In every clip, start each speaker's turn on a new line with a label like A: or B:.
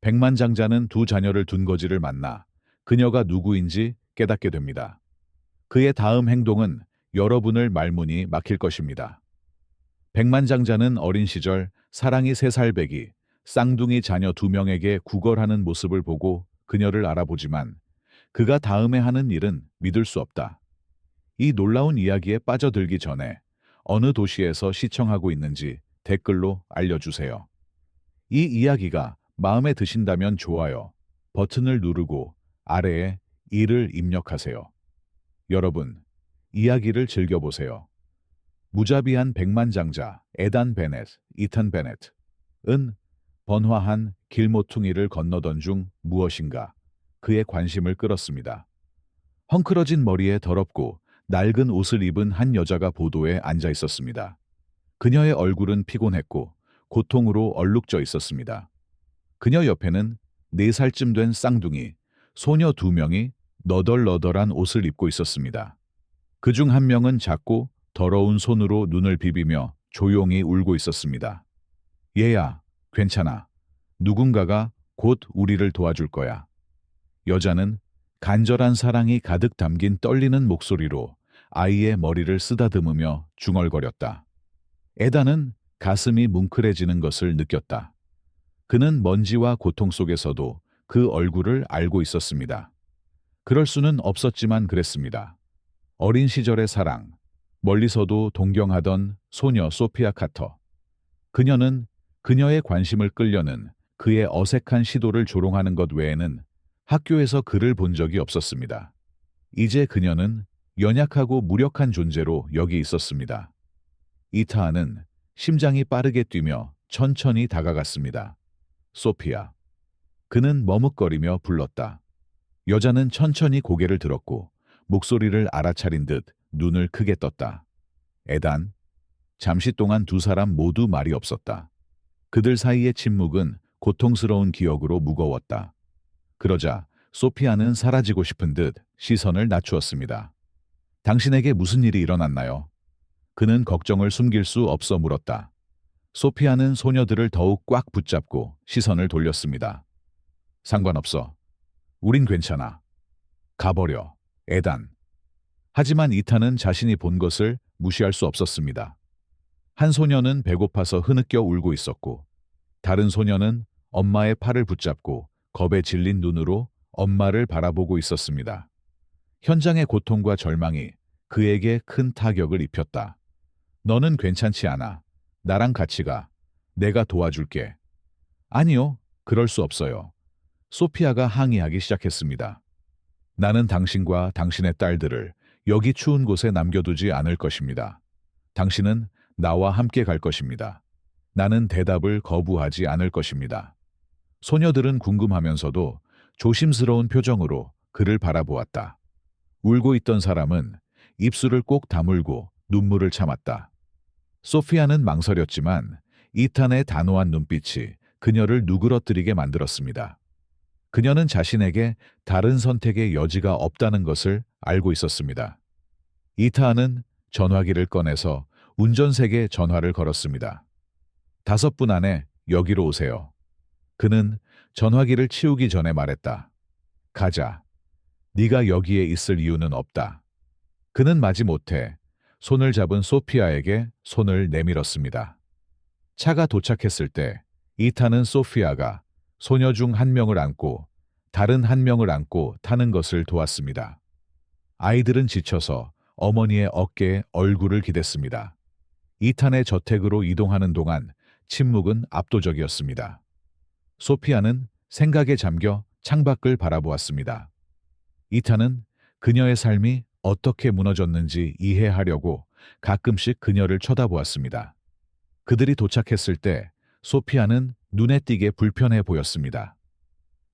A: 백만장자는 두 자녀를 둔 거지를 만나 그녀가 누구인지 깨닫게 됩니다. 그의 다음 행동은 여러분을 말문이 막힐 것입니다. 백만장자는 어린 시절 사랑이 3살배기 쌍둥이 자녀 2명에게 구걸하는 모습을 보고 그녀를 알아보지만 그가 다음에 하는 일은 믿을 수 없다. 이 놀라운 이야기에 빠져들기 전에 어느 도시에서 시청하고 있는지 댓글로 알려주세요. 이 이야기가 마음에 드신다면 좋아요 버튼을 누르고 아래에 1을 입력하세요. 여러분, 이야기를 즐겨보세요. 무자비한 백만장자 에단 베넷, 이탄 베넷은 번화한 길모퉁이를 건너던 중 무엇인가 그의 관심을 끌었습니다. 헝클어진 머리에 더럽고 낡은 옷을 입은 한 여자가 보도에 앉아 있었습니다. 그녀의 얼굴은 피곤했고 고통으로 얼룩져 있었습니다. 그녀 옆에는 4살쯤 된 쌍둥이, 소녀 2명이 너덜너덜한 옷을 입고 있었습니다. 그중 한 명은 작고 더러운 손으로 눈을 비비며 조용히 울고 있었습니다. 얘야, 괜찮아. 누군가가 곧 우리를 도와줄 거야. 여자는 간절한 사랑이 가득 담긴 떨리는 목소리로 아이의 머리를 쓰다듬으며 중얼거렸다. 에다는 가슴이 뭉클해지는 것을 느꼈다. 그는 먼지와 고통 속에서도 그 얼굴을 알고 있었습니다. 그럴 수는 없었지만 그랬습니다. 어린 시절의 사랑, 멀리서도 동경하던 소녀 소피아 카터. 그녀는 그녀의 관심을 끌려는 그의 어색한 시도를 조롱하는 것 외에는 학교에서 그를 본 적이 없었습니다. 이제 그녀는 연약하고 무력한 존재로 여기 있었습니다. 이타하는 심장이 빠르게 뛰며 천천히 다가갔습니다. 소피아. 그는 머뭇거리며 불렀다. 여자는 천천히 고개를 들었고 목소리를 알아차린 듯 눈을 크게 떴다. 에단. 잠시 동안 두 사람 모두 말이 없었다. 그들 사이의 침묵은 고통스러운 기억으로 무거웠다. 그러자 소피아는 사라지고 싶은 듯 시선을 낮추었습니다. 당신에게 무슨 일이 일어났나요? 그는 걱정을 숨길 수 없어 물었다. 소피아는 소녀들을 더욱 꽉 붙잡고 시선을 돌렸습니다. 상관없어. 우린 괜찮아. 가버려. 에단. 하지만 이타는 자신이 본 것을 무시할 수 없었습니다. 한 소녀는 배고파서 흐느껴 울고 있었고 다른 소녀는 엄마의 팔을 붙잡고 겁에 질린 눈으로 엄마를 바라보고 있었습니다. 현장의 고통과 절망이 그에게 큰 타격을 입혔다. 너는 괜찮지 않아. 나랑 같이 가. 내가 도와줄게. 아니요, 그럴 수 없어요. 소피아가 항의하기 시작했습니다. 나는 당신과 당신의 딸들을 여기 추운 곳에 남겨두지 않을 것입니다. 당신은 나와 함께 갈 것입니다. 나는 대답을 거부하지 않을 것입니다. 소녀들은 궁금하면서도 조심스러운 표정으로 그를 바라보았다. 울고 있던 사람은 입술을 꼭 다물고 눈물을 참았다. 소피아는 망설였지만 이탄의 단호한 눈빛이 그녀를 누그러뜨리게 만들었습니다. 그녀는 자신에게 다른 선택의 여지가 없다는 것을 알고 있었습니다. 이타는 전화기를 꺼내서 운전색에 전화를 걸었습니다. 5분 안에 여기로 오세요. 그는 전화기를 치우기 전에 말했다. 가자. 네가 여기에 있을 이유는 없다. 그는 마지못해 손을 잡은 소피아에게 손을 내밀었습니다. 차가 도착했을 때 이타는 소피아가 소녀 중 한 명을 안고 다른 한 명을 안고 타는 것을 도왔습니다. 아이들은 지쳐서 어머니의 어깨에 얼굴을 기댔습니다. 이탄의 저택으로 이동하는 동안 침묵은 압도적이었습니다. 소피아는 생각에 잠겨 창밖을 바라보았습니다. 이탄은 그녀의 삶이 어떻게 무너졌는지 이해하려고 가끔씩 그녀를 쳐다보았습니다. 그들이 도착했을 때 소피아는 눈에 띄게 불편해 보였습니다.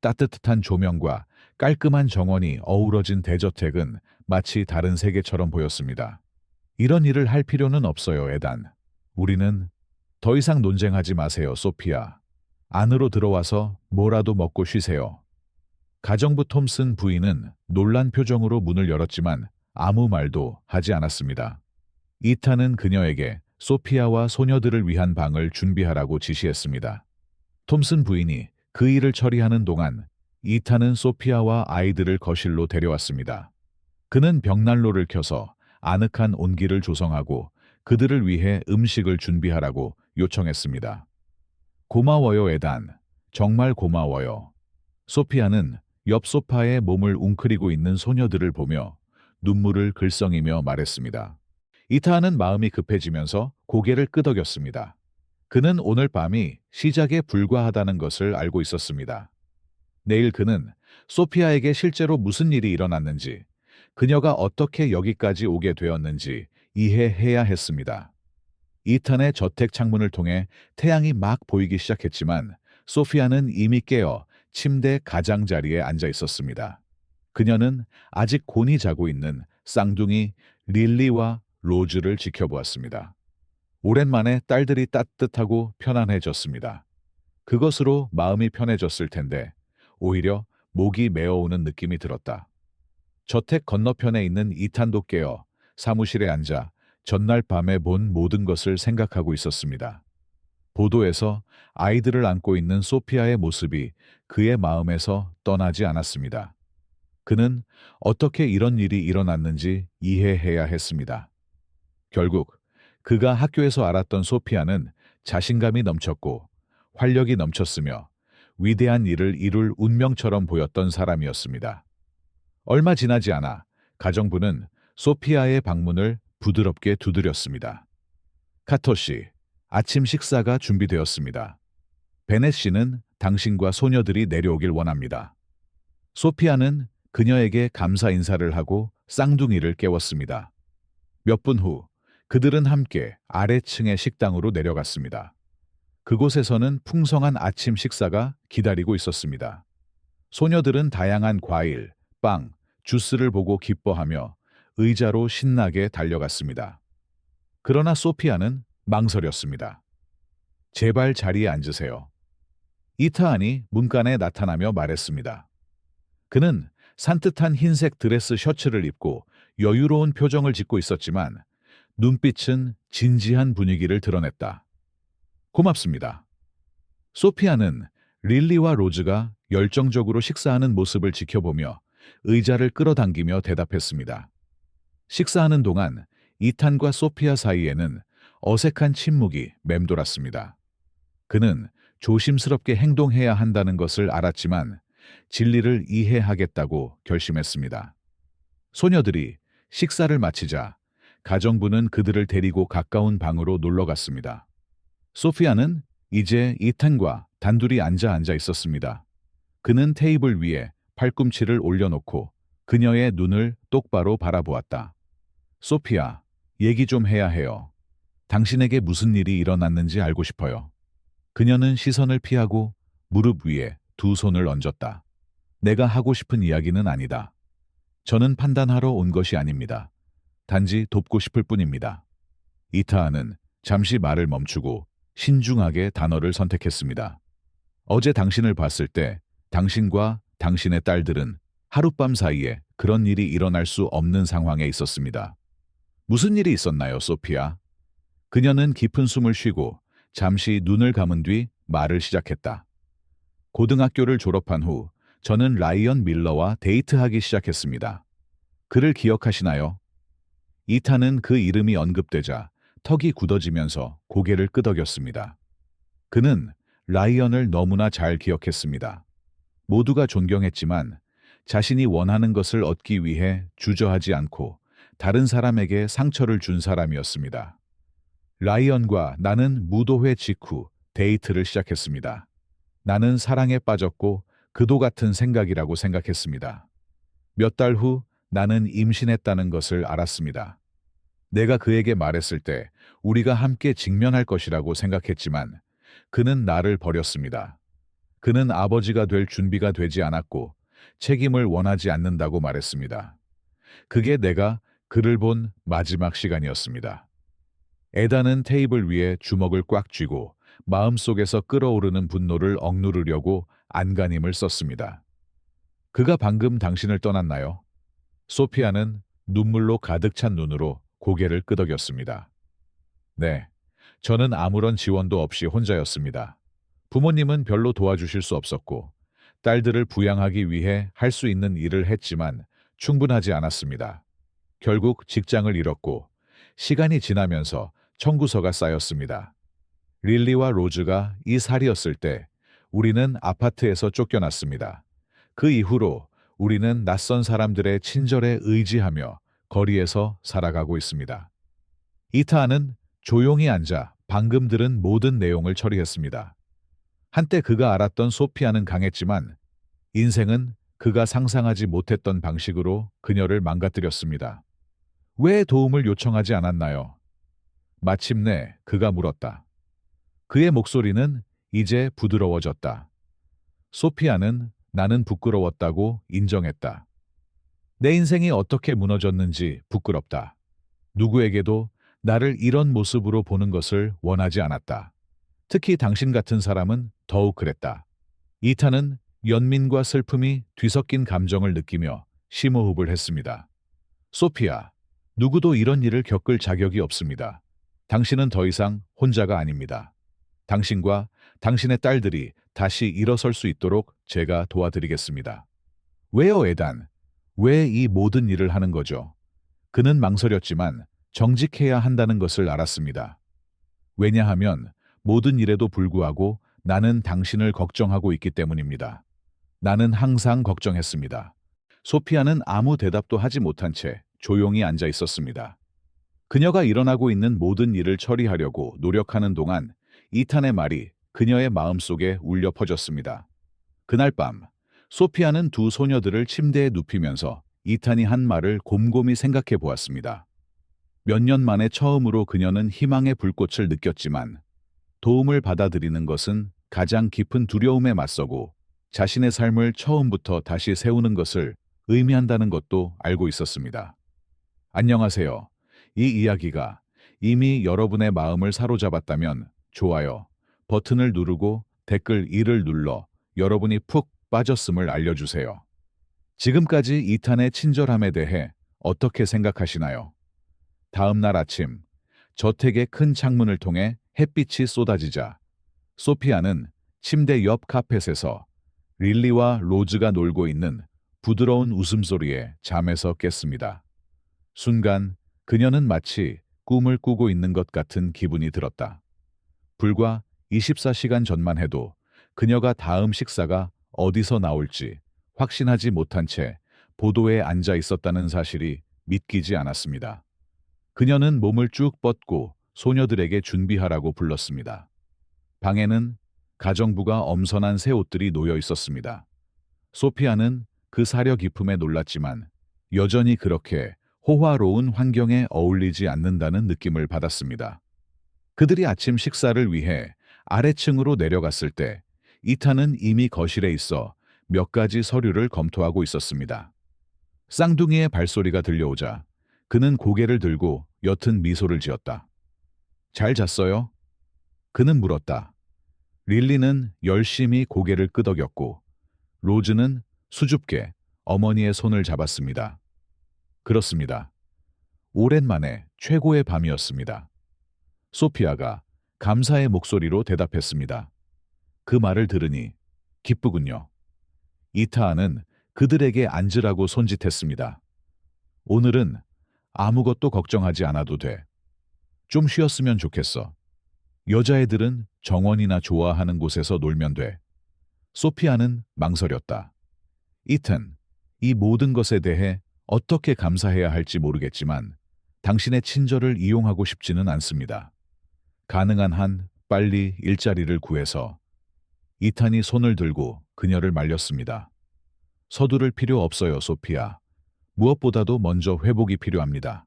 A: 따뜻한 조명과 깔끔한 정원이 어우러진 대저택은 마치 다른 세계처럼 보였습니다. 이런 일을 할 필요는 없어요, 에단. 우리는 더 이상 논쟁하지 마세요, 소피아. 안으로 들어와서 뭐라도 먹고 쉬세요. 가정부 톰슨 부인은 놀란 표정으로 문을 열었지만 아무 말도 하지 않았습니다. 이탄은 그녀에게 소피아와 소녀들을 위한 방을 준비하라고 지시했습니다. 톰슨 부인이 그 일을 처리하는 동안 이탄은 소피아와 아이들을 거실로 데려왔습니다. 그는 벽난로를 켜서 아늑한 온기를 조성하고 그들을 위해 음식을 준비하라고 요청했습니다. 고마워요, 에단. 정말 고마워요. 소피아는 옆 소파에 몸을 웅크리고 있는 소녀들을 보며 눈물을 글썽이며 말했습니다. 이타하는 마음이 급해지면서 고개를 끄덕였습니다. 그는 오늘 밤이 시작에 불과하다는 것을 알고 있었습니다. 내일 그는 소피아에게 실제로 무슨 일이 일어났는지, 그녀가 어떻게 여기까지 오게 되었는지 이해해야 했습니다. 이탄의 저택 창문을 통해 태양이 막 보이기 시작했지만 소피아는 이미 깨어 침대 가장자리에 앉아 있었습니다. 그녀는 아직 곤히 자고 있는 쌍둥이 릴리와 로즈를 지켜보았습니다. 오랜만에 딸들이 따뜻하고 편안해졌습니다. 그것으로 마음이 편해졌을 텐데 오히려 목이 메어오는 느낌이 들었다. 저택 건너편에 있는 이탄도 깨어 사무실에 앉아 전날 밤에 본 모든 것을 생각하고 있었습니다. 보도에서 아이들을 안고 있는 소피아의 모습이 그의 마음에서 떠나지 않았습니다. 그는 어떻게 이런 일이 일어났는지 이해해야 했습니다. 결국 그가 학교에서 알았던 소피아는 자신감이 넘쳤고 활력이 넘쳤으며 위대한 일을 이룰 운명처럼 보였던 사람이었습니다. 얼마 지나지 않아 가정부는 소피아의 방문을 부드럽게 두드렸습니다. 카터 씨, 아침 식사가 준비되었습니다. 베넷 씨는 당신과 소녀들이 내려오길 원합니다. 소피아는 그녀에게 감사 인사를 하고 쌍둥이를 깨웠습니다. 몇 분 후, 그들은 함께 아래층의 식당으로 내려갔습니다. 그곳에서는 풍성한 아침 식사가 기다리고 있었습니다. 소녀들은 다양한 과일, 빵, 주스를 보고 기뻐하며 의자로 신나게 달려갔습니다. 그러나 소피아는 망설였습니다. 제발 자리에 앉으세요. 이타안이 문간에 나타나며 말했습니다. 그는 산뜻한 흰색 드레스 셔츠를 입고 여유로운 표정을 짓고 있었지만 눈빛은 진지한 분위기를 드러냈다. 고맙습니다. 소피아는 릴리와 로즈가 열정적으로 식사하는 모습을 지켜보며 의자를 끌어당기며 대답했습니다. 식사하는 동안 이탄과 소피아 사이에는 어색한 침묵이 맴돌았습니다. 그는 조심스럽게 행동해야 한다는 것을 알았지만 진리를 이해하겠다고 결심했습니다. 소녀들이 식사를 마치자 가정부는 그들을 데리고 가까운 방으로 놀러 갔습니다. 소피아는 이제 이탄과 단둘이 앉아 있었습니다. 그는 테이블 위에 팔꿈치를 올려놓고 그녀의 눈을 똑바로 바라보았다. 소피아, 얘기 좀 해야 해요. 당신에게 무슨 일이 일어났는지 알고 싶어요. 그녀는 시선을 피하고 무릎 위에 두 손을 얹었다. 내가 하고 싶은 이야기는 아니다. 저는 판단하러 온 것이 아닙니다. 단지 돕고 싶을 뿐입니다. 이타하는 잠시 말을 멈추고 신중하게 단어를 선택했습니다. 어제 당신을 봤을 때 당신과 당신의 딸들은 하룻밤 사이에 그런 일이 일어날 수 없는 상황에 있었습니다. 무슨 일이 있었나요, 소피아? 그녀는 깊은 숨을 쉬고 잠시 눈을 감은 뒤 말을 시작했다. 고등학교를 졸업한 후 저는 라이언 밀러와 데이트하기 시작했습니다. 그를 기억하시나요? 이탄은 그 이름이 언급되자 턱이 굳어지면서 고개를 끄덕였습니다. 그는 라이언을 너무나 잘 기억했습니다. 모두가 존경했지만 자신이 원하는 것을 얻기 위해 주저하지 않고 다른 사람에게 상처를 준 사람이었습니다. 라이언과 나는 무도회 직후 데이트를 시작했습니다. 나는 사랑에 빠졌고 그도 같은 생각이라고 생각했습니다. 몇 달 후 나는 임신했다는 것을 알았습니다. 내가 그에게 말했을 때 우리가 함께 직면할 것이라고 생각했지만 그는 나를 버렸습니다. 그는 아버지가 될 준비가 되지 않았고 책임을 원하지 않는다고 말했습니다. 그게 내가 그를 본 마지막 시간이었습니다. 에다는 테이블 위에 주먹을 꽉 쥐고 마음속에서 끓어오르는 분노를 억누르려고 안간힘을 썼습니다. 그가 방금 당신을 떠났나요? 소피아는 눈물로 가득 찬 눈으로 고개를 끄덕였습니다. 네, 저는 아무런 지원도 없이 혼자였습니다. 부모님은 별로 도와주실 수 없었고, 딸들을 부양하기 위해 할 수 있는 일을 했지만 충분하지 않았습니다. 결국 직장을 잃었고, 시간이 지나면서 청구서가 쌓였습니다. 릴리와 로즈가 이 살이었을 때 우리는 아파트에서 쫓겨났습니다. 그 이후로 우리는 낯선 사람들의 친절에 의지하며 거리에서 살아가고 있습니다. 이타는 조용히 앉아 방금 들은 모든 내용을 처리했습니다. 한때 그가 알았던 소피아는 강했지만 인생은 그가 상상하지 못했던 방식으로 그녀를 망가뜨렸습니다. 왜 도움을 요청하지 않았나요? 마침내 그가 물었다. 그의 목소리는 이제 부드러워졌다. 소피아는 나는 부끄러웠다고 인정했다. 내 인생이 어떻게 무너졌는지 부끄럽다. 누구에게도 나를 이런 모습으로 보는 것을 원하지 않았다. 특히 당신 같은 사람은 더욱 그랬다. 이타는 연민과 슬픔이 뒤섞인 감정을 느끼며 심호흡을 했습니다. 소피아, 누구도 이런 일을 겪을 자격이 없습니다. 당신은 더 이상 혼자가 아닙니다. 당신과 당신의 딸들이 다시 일어설 수 있도록 제가 도와드리겠습니다. 왜요, 에단? 왜 이 모든 일을 하는 거죠? 그는 망설였지만 정직해야 한다는 것을 알았습니다. 왜냐하면 모든 일에도 불구하고 나는 당신을 걱정하고 있기 때문입니다. 나는 항상 걱정했습니다. 소피아는 아무 대답도 하지 못한 채 조용히 앉아 있었습니다. 그녀가 일어나고 있는 모든 일을 처리하려고 노력하는 동안 이탄의 말이 그녀의 마음속에 울려 퍼졌습니다. 그날 밤, 소피아는 두 소녀들을 침대에 눕히면서 이탄이 한 말을 곰곰이 생각해 보았습니다. 몇 년 만에 처음으로 그녀는 희망의 불꽃을 느꼈지만 도움을 받아들이는 것은 가장 깊은 두려움에 맞서고 자신의 삶을 처음부터 다시 세우는 것을 의미한다는 것도 알고 있었습니다. 안녕하세요. 이 이야기가 이미 여러분의 마음을 사로잡았다면 좋아요 버튼을 누르고 댓글 1을 눌러 여러분이 푹 빠졌음을 알려주세요. 지금까지 이탄의 친절함에 대해 어떻게 생각하시나요? 다음 날 아침, 저택의 큰 창문을 통해 햇빛이 쏟아지자 소피아는 침대 옆 카펫에서 릴리와 로즈가 놀고 있는 부드러운 웃음소리에 잠에서 깼습니다. 순간 그녀는 마치 꿈을 꾸고 있는 것 같은 기분이 들었다. 불과 24시간 전만 해도 그녀가 다음 식사가 어디서 나올지 확신하지 못한 채 보도에 앉아 있었다는 사실이 믿기지 않았습니다. 그녀는 몸을 쭉 뻗고 소녀들에게 준비하라고 불렀습니다. 방에는 가정부가 엄선한 새 옷들이 놓여 있었습니다. 소피아는 그 사려 깊음에 놀랐지만 여전히 그렇게 호화로운 환경에 어울리지 않는다는 느낌을 받았습니다. 그들이 아침 식사를 위해 아래층으로 내려갔을 때 이탄은 이미 거실에 있어 몇 가지 서류를 검토하고 있었습니다. 쌍둥이의 발소리가 들려오자 그는 고개를 들고 옅은 미소를 지었다. 잘 잤어요? 그는 물었다. 릴리는 열심히 고개를 끄덕였고 로즈는 수줍게 어머니의 손을 잡았습니다. 그렇습니다. 오랜만에 최고의 밤이었습니다. 소피아가 감사의 목소리로 대답했습니다. 그 말을 들으니 기쁘군요. 이타아는 그들에게 앉으라고 손짓했습니다. 오늘은 아무것도 걱정하지 않아도 돼. 좀 쉬었으면 좋겠어. 여자애들은 정원이나 좋아하는 곳에서 놀면 돼. 소피아는 망설였다. 이탄, 이 모든 것에 대해 어떻게 감사해야 할지 모르겠지만 당신의 친절을 이용하고 싶지는 않습니다. 가능한 한 빨리 일자리를 구해서 이탄이 손을 들고 그녀를 말렸습니다. 서두를 필요 없어요, 소피아. 무엇보다도 먼저 회복이 필요합니다.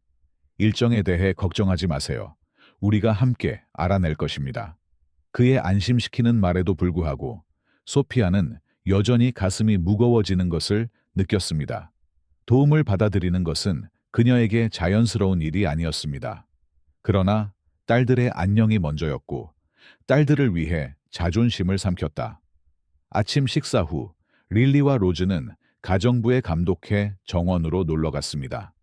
A: 일정에 대해 걱정하지 마세요. 우리가 함께 알아낼 것입니다. 그의 안심시키는 말에도 불구하고 소피아는 여전히 가슴이 무거워지는 것을 느꼈습니다. 도움을 받아들이는 것은 그녀에게 자연스러운 일이 아니었습니다. 그러나 딸들의 안녕이 먼저였고 딸들을 위해 자존심을 삼켰다. 아침 식사 후 릴리와 로즈는 가정부에 감독해 정원으로 놀러 갔습니다.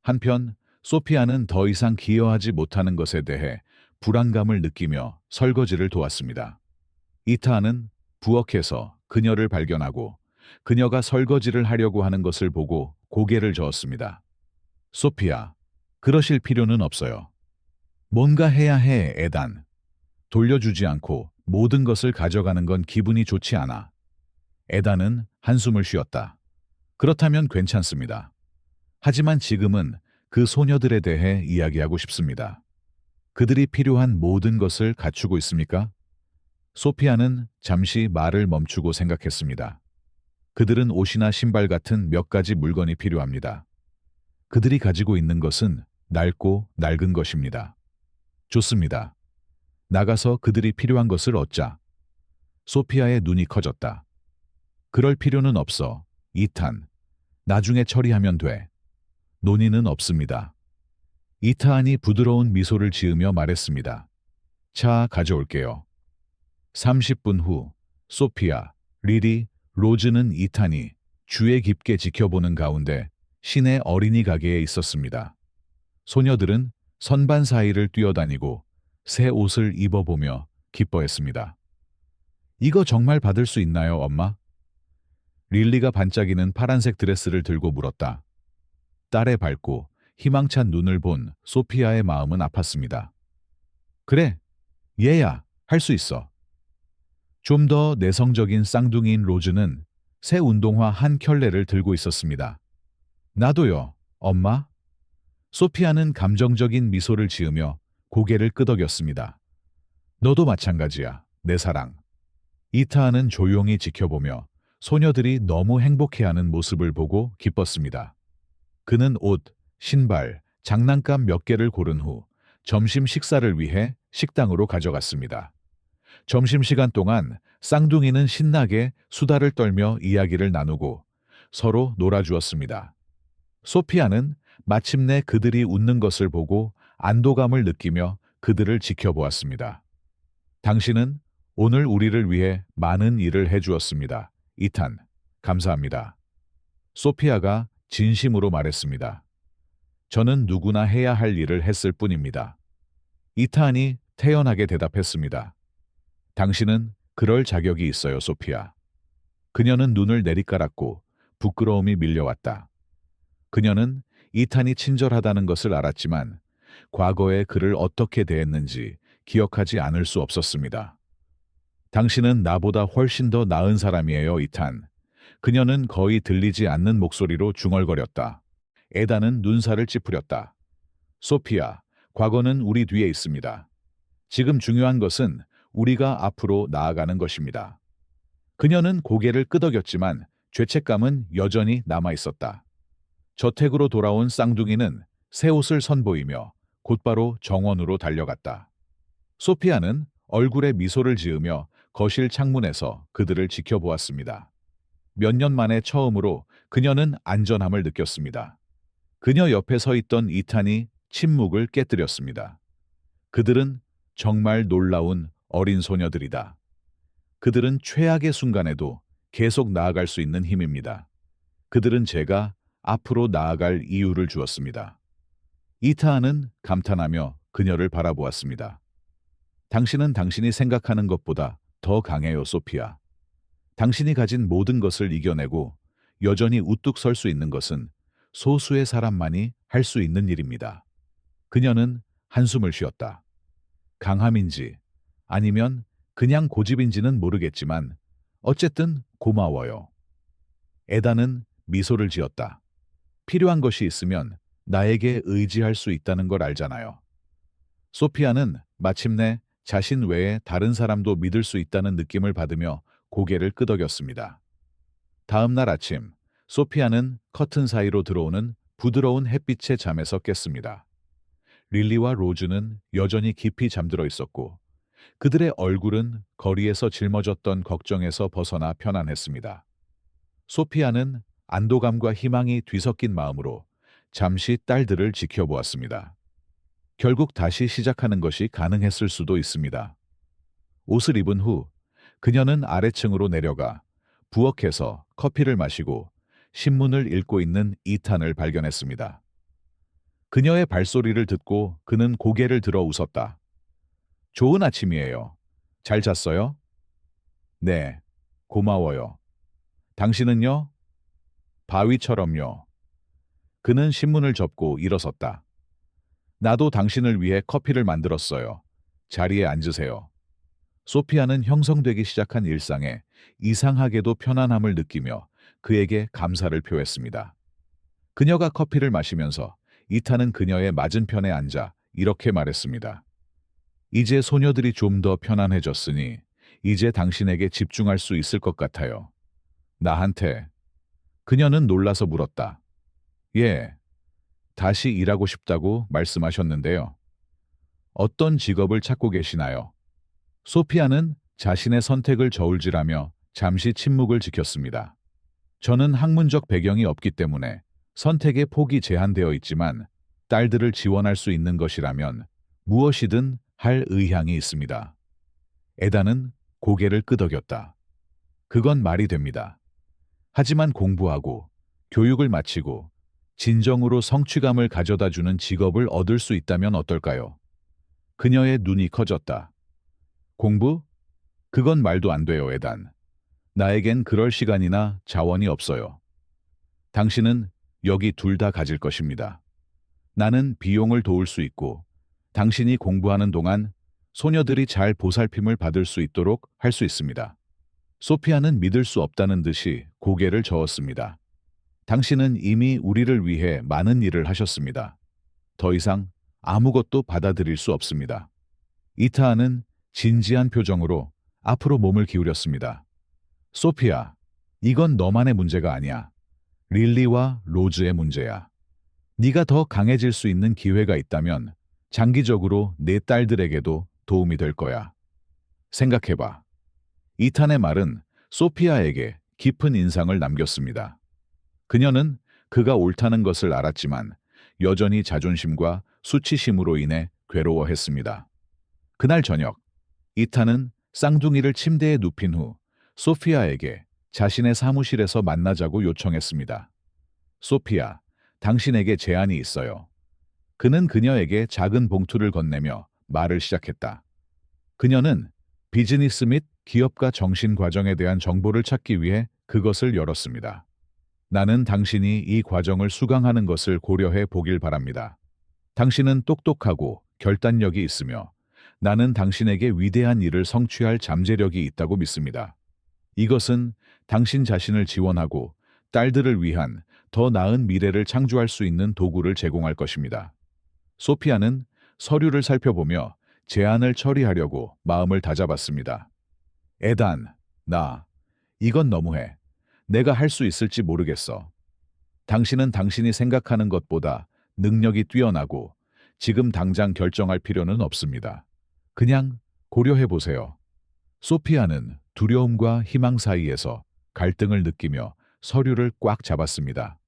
A: 한편 소피아는 더 이상 기여하지 못하는 것에 대해 불안감을 느끼며 설거지를 도왔습니다. 이타는 부엌에서 그녀를 발견하고 그녀가 설거지를 하려고 하는 것을 보고 고개를 저었습니다. 소피아, 그러실 필요는 없어요. 뭔가 해야 해, 에단. 돌려주지 않고 모든 것을 가져가는 건 기분이 좋지 않아. 에단은 한숨을 쉬었다. 그렇다면 괜찮습니다. 하지만 지금은 그 소녀들에 대해 이야기하고 싶습니다. 그들이 필요한 모든 것을 갖추고 있습니까? 소피아는 잠시 말을 멈추고 생각했습니다. 그들은 옷이나 신발 같은 몇 가지 물건이 필요합니다. 그들이 가지고 있는 것은 낡고 낡은 것입니다. 좋습니다. 나가서 그들이 필요한 것을 얻자. 소피아의 눈이 커졌다. 그럴 필요는 없어. 이탄. 나중에 처리하면 돼. 논의는 없습니다. 이타안이 부드러운 미소를 지으며 말했습니다. 차 가져올게요. 30분 후 소피아, 리리, 로즈는 이탄이 주의 깊게 지켜보는 가운데 시내 어린이 가게에 있었습니다. 소녀들은 선반 사이를 뛰어다니고 새 옷을 입어보며 기뻐했습니다. 이거 정말 받을 수 있나요, 엄마? 릴리가 반짝이는 파란색 드레스를 들고 물었다. 딸의 밝고 희망찬 눈을 본 소피아의 마음은 아팠습니다. 그래, 얘야, 할 수 있어. 좀 더 내성적인 쌍둥이인 로즈는 새 운동화 한 켤레를 들고 있었습니다. 나도요, 엄마. 소피아는 감정적인 미소를 지으며 고개를 끄덕였습니다. 너도 마찬가지야, 내 사랑. 이타하는 조용히 지켜보며 소녀들이 너무 행복해하는 모습을 보고 기뻤습니다. 그는 옷, 신발, 장난감 몇 개를 고른 후 점심 식사를 위해 식당으로 가져갔습니다. 점심시간 동안 쌍둥이는 신나게 수다를 떨며 이야기를 나누고 서로 놀아주었습니다. 소피아는 마침내 그들이 웃는 것을 보고 안도감을 느끼며 그들을 지켜보았습니다. 당신은 오늘 우리를 위해 많은 일을 해주었습니다. 이탄, 감사합니다. 소피아가 진심으로 말했습니다. 저는 누구나 해야 할 일을 했을 뿐입니다. 이탄이 태연하게 대답했습니다. 당신은 그럴 자격이 있어요, 소피아. 그녀는 눈을 내리깔았고 부끄러움이 밀려왔다. 그녀는 이탄이 친절하다는 것을 알았지만 과거에 그를 어떻게 대했는지 기억하지 않을 수 없었습니다. 당신은 나보다 훨씬 더 나은 사람이에요, 이탄. 그녀는 거의 들리지 않는 목소리로 중얼거렸다. 에다는 눈살을 찌푸렸다. 소피아, 과거는 우리 뒤에 있습니다. 지금 중요한 것은 우리가 앞으로 나아가는 것입니다. 그녀는 고개를 끄덕였지만 죄책감은 여전히 남아 있었다. 저택으로 돌아온 쌍둥이는 새 옷을 선보이며 곧바로 정원으로 달려갔다. 소피아는 얼굴에 미소를 지으며 거실 창문에서 그들을 지켜보았습니다. 몇 년 만에 처음으로 그녀는 안전함을 느꼈습니다. 그녀 옆에 서 있던 이탄이 침묵을 깨뜨렸습니다. 그들은 정말 놀라운 어린 소녀들이다. 그들은 최악의 순간에도 계속 나아갈 수 있는 힘입니다. 그들은 제가 앞으로 나아갈 이유를 주었습니다. 이타하는 감탄하며 그녀를 바라보았습니다. 당신은 당신이 생각하는 것보다 더 강해요, 소피아. 당신이 가진 모든 것을 이겨내고 여전히 우뚝 설 수 있는 것은 소수의 사람만이 할 수 있는 일입니다. 그녀는 한숨을 쉬었다. 강함인지 아니면 그냥 고집인지는 모르겠지만 어쨌든 고마워요. 에다는 미소를 지었다. 필요한 것이 있으면 나에게 의지할 수 있다는 걸 알잖아요. 소피아는 마침내 자신 외에 다른 사람도 믿을 수 있다는 느낌을 받으며 고개를 끄덕였습니다. 다음 날 아침, 소피아는 커튼 사이로 들어오는 부드러운 햇빛에 잠에서 깼습니다. 릴리와 로즈는 여전히 깊이 잠들어 있었고 그들의 얼굴은 거리에서 짊어졌던 걱정에서 벗어나 편안했습니다. 소피아는 안도감과 희망이 뒤섞인 마음으로 잠시 딸들을 지켜보았습니다. 결국 다시 시작하는 것이 가능했을 수도 있습니다. 옷을 입은 후 그녀는 아래층으로 내려가 부엌에서 커피를 마시고 신문을 읽고 있는 이탄을 발견했습니다. 그녀의 발소리를 듣고 그는 고개를 들어 웃었다. 좋은 아침이에요. 잘 잤어요? 네, 고마워요. 당신은요? 바위처럼요. 그는 신문을 접고 일어섰다. 나도 당신을 위해 커피를 만들었어요. 자리에 앉으세요. 소피아는 형성되기 시작한 일상에 이상하게도 편안함을 느끼며 그에게 감사를 표했습니다. 그녀가 커피를 마시면서 이타는 그녀의 맞은편에 앉아 이렇게 말했습니다. 이제 소녀들이 좀 더 편안해졌으니 이제 당신에게 집중할 수 있을 것 같아요. 나한테. 그녀는 놀라서 물었다. 예, 다시 일하고 싶다고 말씀하셨는데요. 어떤 직업을 찾고 계시나요? 소피아는 자신의 선택을 저울질하며 잠시 침묵을 지켰습니다. 저는 학문적 배경이 없기 때문에 선택의 폭이 제한되어 있지만 딸들을 지원할 수 있는 것이라면 무엇이든 할 의향이 있습니다. 에다는 고개를 끄덕였다. 그건 말이 됩니다. 하지만 공부하고 교육을 마치고 진정으로 성취감을 가져다주는 직업을 얻을 수 있다면 어떨까요? 그녀의 눈이 커졌다. 공부? 그건 말도 안 돼요, 에단. 나에겐 그럴 시간이나 자원이 없어요. 당신은 여기 둘 다 가질 것입니다. 나는 비용을 도울 수 있고 당신이 공부하는 동안 소녀들이 잘 보살핌을 받을 수 있도록 할 수 있습니다. 소피아는 믿을 수 없다는 듯이 고개를 저었습니다. 당신은 이미 우리를 위해 많은 일을 하셨습니다. 더 이상 아무것도 받아들일 수 없습니다. 이타하는 진지한 표정으로 앞으로 몸을 기울였습니다. 소피아, 이건 너만의 문제가 아니야. 릴리와 로즈의 문제야. 네가 더 강해질 수 있는 기회가 있다면 장기적으로 내 딸들에게도 도움이 될 거야. 생각해봐. 이탄의 말은 소피아에게 깊은 인상을 남겼습니다. 그녀는 그가 옳다는 것을 알았지만 여전히 자존심과 수치심으로 인해 괴로워했습니다. 그날 저녁, 이탄은 쌍둥이를 침대에 눕힌 후 소피아에게 자신의 사무실에서 만나자고 요청했습니다. 소피아, 당신에게 제안이 있어요. 그는 그녀에게 작은 봉투를 건네며 말을 시작했다. 그녀는 비즈니스 및 기업가 정신 과정에 대한 정보를 찾기 위해 그것을 열었습니다. 나는 당신이 이 과정을 수강하는 것을 고려해 보길 바랍니다. 당신은 똑똑하고 결단력이 있으며 나는 당신에게 위대한 일을 성취할 잠재력이 있다고 믿습니다. 이것은 당신 자신을 지원하고 딸들을 위한 더 나은 미래를 창조할 수 있는 도구를 제공할 것입니다. 소피아는 서류를 살펴보며 제안을 처리하려고 마음을 다잡았습니다. 에단, 이건 너무해. 내가 할 수 있을지 모르겠어. 당신은 당신이 생각하는 것보다 능력이 뛰어나고 지금 당장 결정할 필요는 없습니다. 그냥 고려해 보세요. 소피아는 두려움과 희망 사이에서 갈등을 느끼며 서류를 꽉 잡았습니다.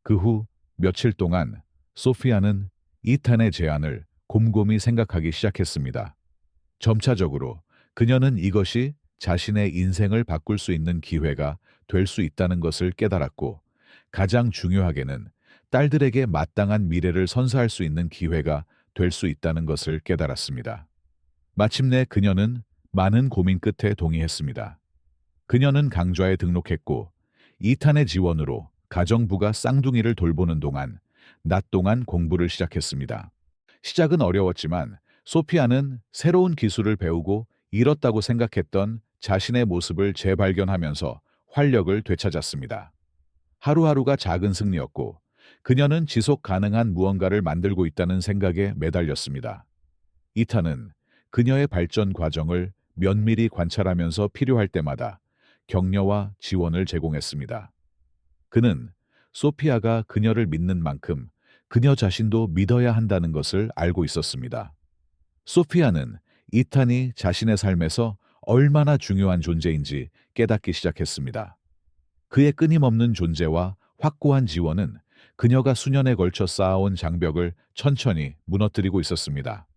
A: 그 후 며칠 동안 소피아는 이탄의 제안을 곰곰이 생각하기 시작했습니다. 점차적으로 그녀는 이것이 자신의 인생을 바꿀 수 있는 기회가 될 수 있다는 것을 깨달았고, 가장 중요하게는 딸들에게 마땅한 미래를 선사할 수 있는 기회가 될 수 있다는 것을 깨달았습니다. 마침내 그녀는 많은 고민 끝에 동의했습니다. 그녀는 강좌에 등록했고, 이탄의 지원으로 가정부가 쌍둥이를 돌보는 동안 낮 동안 공부를 시작했습니다. 시작은 어려웠지만 소피아는 새로운 기술을 배우고 잃었다고 생각했던 자신의 모습을 재발견하면서 활력을 되찾았습니다. 하루하루가 작은 승리였고 그녀는 지속 가능한 무언가를 만들고 있다는 생각에 매달렸습니다. 이탄은 그녀의 발전 과정을 면밀히 관찰하면서 필요할 때마다 격려와 지원을 제공했습니다. 그는 소피아가 그녀를 믿는 만큼 그녀 자신도 믿어야 한다는 것을 알고 있었습니다. 소피아는 이탄이 자신의 삶에서 얼마나 중요한 존재인지 깨닫기 시작했습니다. 그의 끊임없는 존재와 확고한 지원은 그녀가 수년에 걸쳐 쌓아온 장벽을 천천히 무너뜨리고 있었습니다.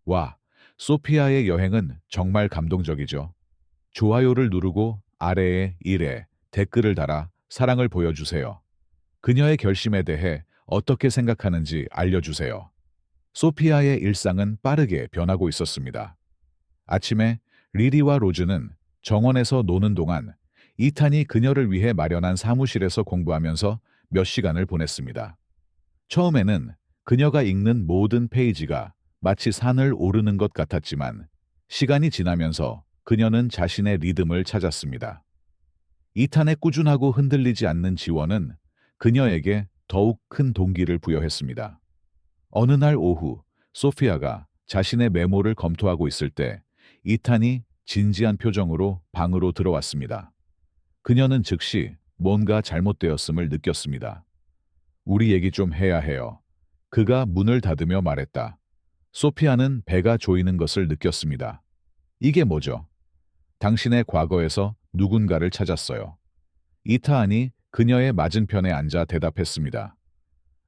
A: 와, 소피아의 여행은 정말 감동적이죠. 좋아요를 누르고 아래에 일에 댓글을 달아 사랑을 보여주세요. 그녀의 결심에 대해 어떻게 생각하는지 알려주세요. 소피아의 일상은 빠르게 변하고 있었습니다. 아침에 리리와 로즈는 정원에서 노는 동안 이탄이 그녀를 위해 마련한 사무실에서 공부하면서 몇 시간을 보냈습니다. 처음에는 그녀가 읽는 모든 페이지가 마치 산을 오르는 것 같았지만 시간이 지나면서 그녀는 자신의 리듬을 찾았습니다. 이탄의 꾸준하고 흔들리지 않는 지원은 그녀에게 더욱 큰 동기를 부여했습니다. 어느 날 오후 소피아가 자신의 메모를 검토하고 있을 때 이탄이 진지한 표정으로 방으로 들어왔습니다. 그녀는 즉시 뭔가 잘못되었음을 느꼈습니다. 우리 얘기 좀 해야 해요. 그가 문을 닫으며 말했다. 소피아는 배가 조이는 것을 느꼈습니다. 이게 뭐죠? 당신의 과거에서 누군가를 찾았어요. 이타안이 그녀의 맞은편에 앉아 대답했습니다.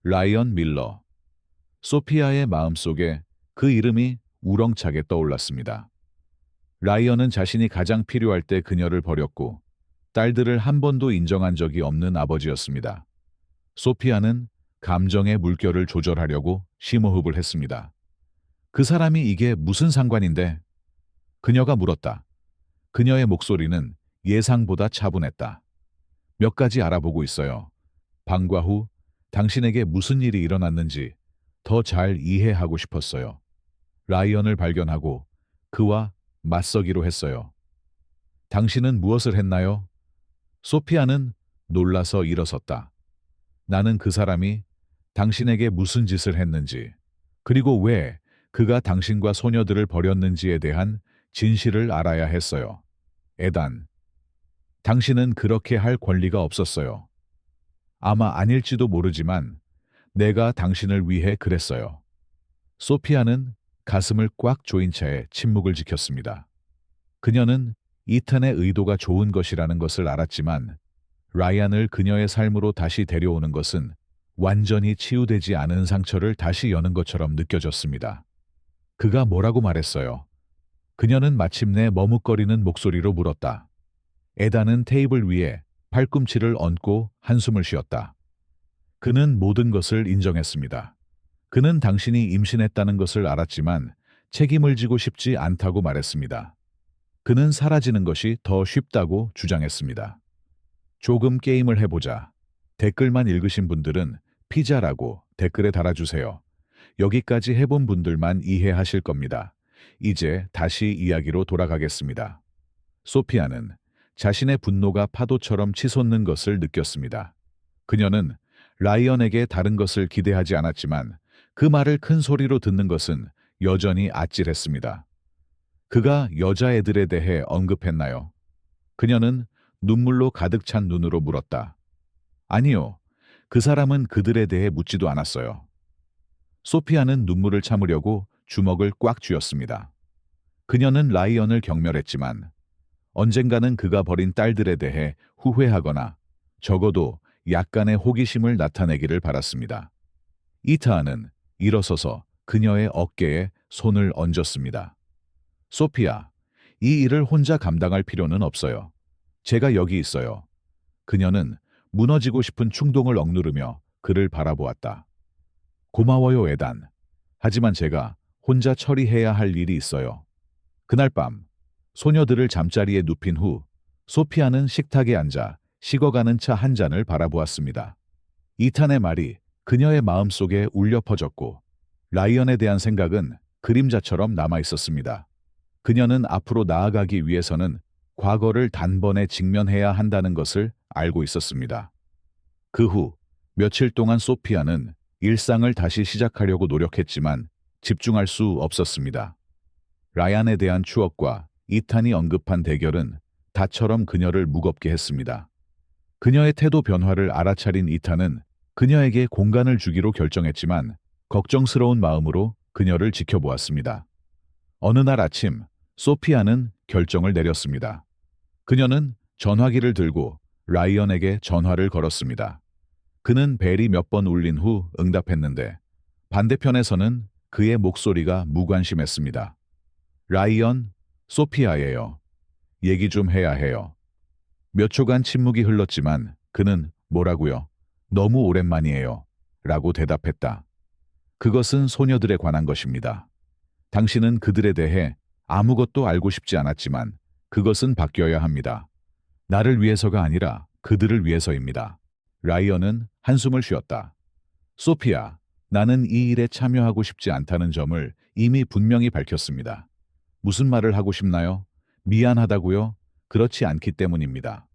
A: 라이언 밀러. 소피아의 마음속에 그 이름이 우렁차게 떠올랐습니다. 라이언은 자신이 가장 필요할 때 그녀를 버렸고 딸들을 한 번도 인정한 적이 없는 아버지였습니다. 소피아는 감정의 물결을 조절하려고 심호흡을 했습니다. 그 사람이 이게 무슨 상관인데? 그녀가 물었다. 그녀의 목소리는 예상보다 차분했다. 몇 가지 알아보고 있어요. 방과 후 당신에게 무슨 일이 일어났는지 더 잘 이해하고 싶었어요. 라이언을 발견하고 그와 맞서기로 했어요. 당신은 무엇을 했나요? 소피아는 놀라서 일어섰다. 나는 그 사람이 당신에게 무슨 짓을 했는지, 그리고 왜 그가 당신과 소녀들을 버렸는지에 대한 진실을 알아야 했어요. 에단, 당신은 그렇게 할 권리가 없었어요. 아마 아닐지도 모르지만 내가 당신을 위해 그랬어요. 소피아는 가슴을 꽉 조인 채 침묵을 지켰습니다. 그녀는 이탄의 의도가 좋은 것이라는 것을 알았지만 라이안을 그녀의 삶으로 다시 데려오는 것은 완전히 치유되지 않은 상처를 다시 여는 것처럼 느껴졌습니다. 그가 뭐라고 말했어요? 그녀는 마침내 머뭇거리는 목소리로 물었다. 에단은 테이블 위에 팔꿈치를 얹고 한숨을 쉬었다. 그는 모든 것을 인정했습니다. 그는 당신이 임신했다는 것을 알았지만 책임을 지고 싶지 않다고 말했습니다. 그는 사라지는 것이 더 쉽다고 주장했습니다. 조금 게임을 해보자. 댓글만 읽으신 분들은 피자라고 댓글에 달아주세요. 여기까지 해본 분들만 이해하실 겁니다. 이제 다시 이야기로 돌아가겠습니다. 소피아는 자신의 분노가 파도처럼 치솟는 것을 느꼈습니다. 그녀는 라이언에게 다른 것을 기대하지 않았지만 그 말을 큰 소리로 듣는 것은 여전히 아찔했습니다. 그가 여자애들에 대해 언급했나요? 그녀는 눈물로 가득 찬 눈으로 물었다. 아니요. 그 사람은 그들에 대해 묻지도 않았어요. 소피아는 눈물을 참으려고 주먹을 꽉 쥐었습니다. 그녀는 라이언을 경멸했지만 언젠가는 그가 버린 딸들에 대해 후회하거나 적어도 약간의 호기심을 나타내기를 바랐습니다. 이타아는 일어서서 그녀의 어깨에 손을 얹었습니다. 소피아, 이 일을 혼자 감당할 필요는 없어요. 제가 여기 있어요. 그녀는 무너지고 싶은 충동을 억누르며 그를 바라보았다. 고마워요, 에단. 하지만 제가 혼자 처리해야 할 일이 있어요. 그날 밤, 소녀들을 잠자리에 눕힌 후 소피아는 식탁에 앉아 식어가는 차 한 잔을 바라보았습니다. 이탄의 말이 그녀의 마음속에 울려 퍼졌고 라이언에 대한 생각은 그림자처럼 남아 있었습니다. 그녀는 앞으로 나아가기 위해서는 과거를 단번에 직면해야 한다는 것을 알고 있었습니다. 그 후 며칠 동안 소피아는 일상을 다시 시작하려고 노력했지만 집중할 수 없었습니다. 라이안에 대한 추억과 이탄이 언급한 대결은 다처럼 그녀를 무겁게 했습니다. 그녀의 태도 변화를 알아차린 이탄은 그녀에게 공간을 주기로 결정했지만 걱정스러운 마음으로 그녀를 지켜보았습니다. 어느 날 아침, 소피아는 결정을 내렸습니다. 그녀는 전화기를 들고 라이언에게 전화를 걸었습니다. 그는 벨이 몇 번 울린 후 응답했는데 반대편에서는 그의 목소리가 무관심했습니다. 라이언, 소피아예요. 얘기 좀 해야 해요. 몇 초간 침묵이 흘렀지만 그는 뭐라고요? 너무 오랜만이에요. 라고 대답했다. 그것은 소녀들에 관한 것입니다. 당신은 그들에 대해 아무것도 알고 싶지 않았지만 그것은 바뀌어야 합니다. 나를 위해서가 아니라 그들을 위해서입니다. 라이언은 한숨을 쉬었다. 소피아, 나는 이 일에 참여하고 싶지 않다는 점을 이미 분명히 밝혔습니다. 무슨 말을 하고 싶나요? 미안하다고요? 그렇지 않기 때문입니다.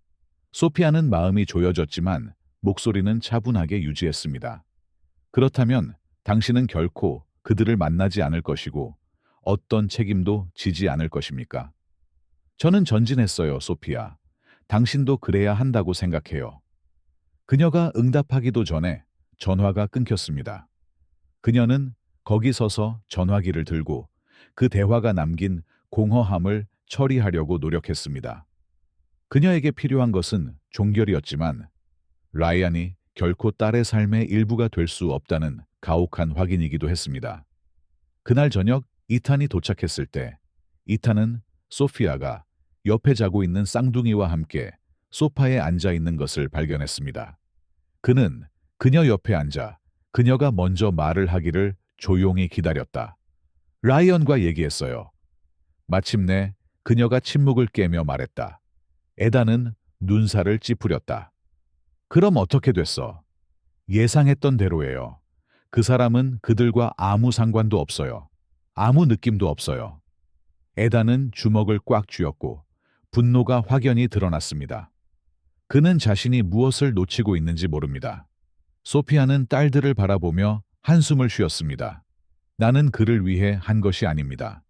A: 소피아는 마음이 조여졌지만 목소리는 차분하게 유지했습니다. 그렇다면 당신은 결코 그들을 만나지 않을 것이고 어떤 책임도 지지 않을 것입니까? 저는 전진했어요, 소피아. 당신도 그래야 한다고 생각해요. 그녀가 응답하기도 전에 전화가 끊겼습니다. 그녀는 거기 서서 전화기를 들고 그 대화가 남긴 공허함을 처리하려고 노력했습니다. 그녀에게 필요한 것은 종결이었지만 라이안이 결코 딸의 삶의 일부가 될 수 없다는 가혹한 확인이기도 했습니다. 그날 저녁 이탄이 도착했을 때 이탄은 소피아가 옆에 자고 있는 쌍둥이와 함께 소파에 앉아 있는 것을 발견했습니다. 그는 그녀 옆에 앉아 그녀가 먼저 말을 하기를 조용히 기다렸다. 라이언과 얘기했어요. 마침내 그녀가 침묵을 깨며 말했다. 에다는 눈살을 찌푸렸다. 그럼 어떻게 됐어? 예상했던 대로예요. 그 사람은 그들과 아무 상관도 없어요. 아무 느낌도 없어요. 에다는 주먹을 꽉 쥐었고 분노가 확연히 드러났습니다. 그는 자신이 무엇을 놓치고 있는지 모릅니다. 소피아는 딸들을 바라보며 한숨을 쉬었습니다. 나는 그를 위해 한 것이 아닙니다.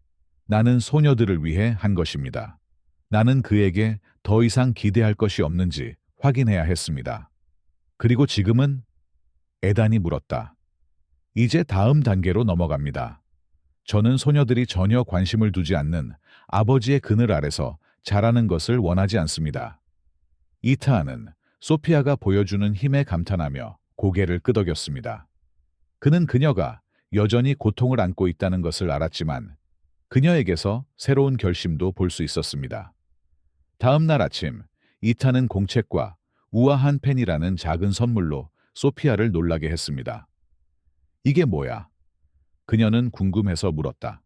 A: 나는 소녀들을 위해 한 것입니다. 나는 그에게 더 이상 기대할 것이 없는지 확인해야 했습니다. 그리고 지금은? 에단이 물었다. 이제 다음 단계로 넘어갑니다. 저는 소녀들이 전혀 관심을 두지 않는 아버지의 그늘 아래서 자라는 것을 원하지 않습니다. 이타하는 소피아가 보여주는 힘에 감탄하며 고개를 끄덕였습니다. 그는 그녀가 여전히 고통을 안고 있다는 것을 알았지만 그녀에게서 새로운 결심도 볼 수 있었습니다. 다음 날 아침, 이타는 공책과 우아한 펜이라는 작은 선물로 소피아를 놀라게 했습니다. 이게 뭐야? 그녀는 궁금해서 물었다.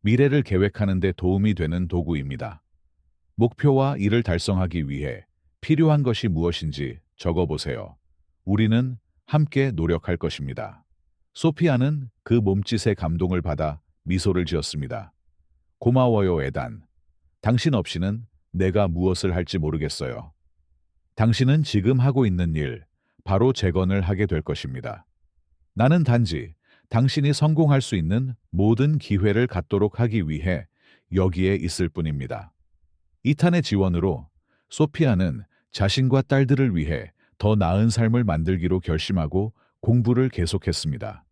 A: 미래를 계획하는 데 도움이 되는 도구입니다. 목표와 이를 달성하기 위해 필요한 것이 무엇인지 적어보세요. 우리는 함께 노력할 것입니다. 소피아는 그 몸짓에 감동을 받아 미소를 지었습니다. 고마워요, 에단. 당신 없이는 내가 무엇을 할지 모르겠어요. 당신은 지금 하고 있는 일, 바로 재건을 하게 될 것입니다. 나는 단지 당신이 성공할 수 있는 모든 기회를 갖도록 하기 위해 여기에 있을 뿐입니다. 이탄의 지원으로 소피아는 자신과 딸들을 위해 더 나은 삶을 만들기로 결심하고 공부를 계속했습니다.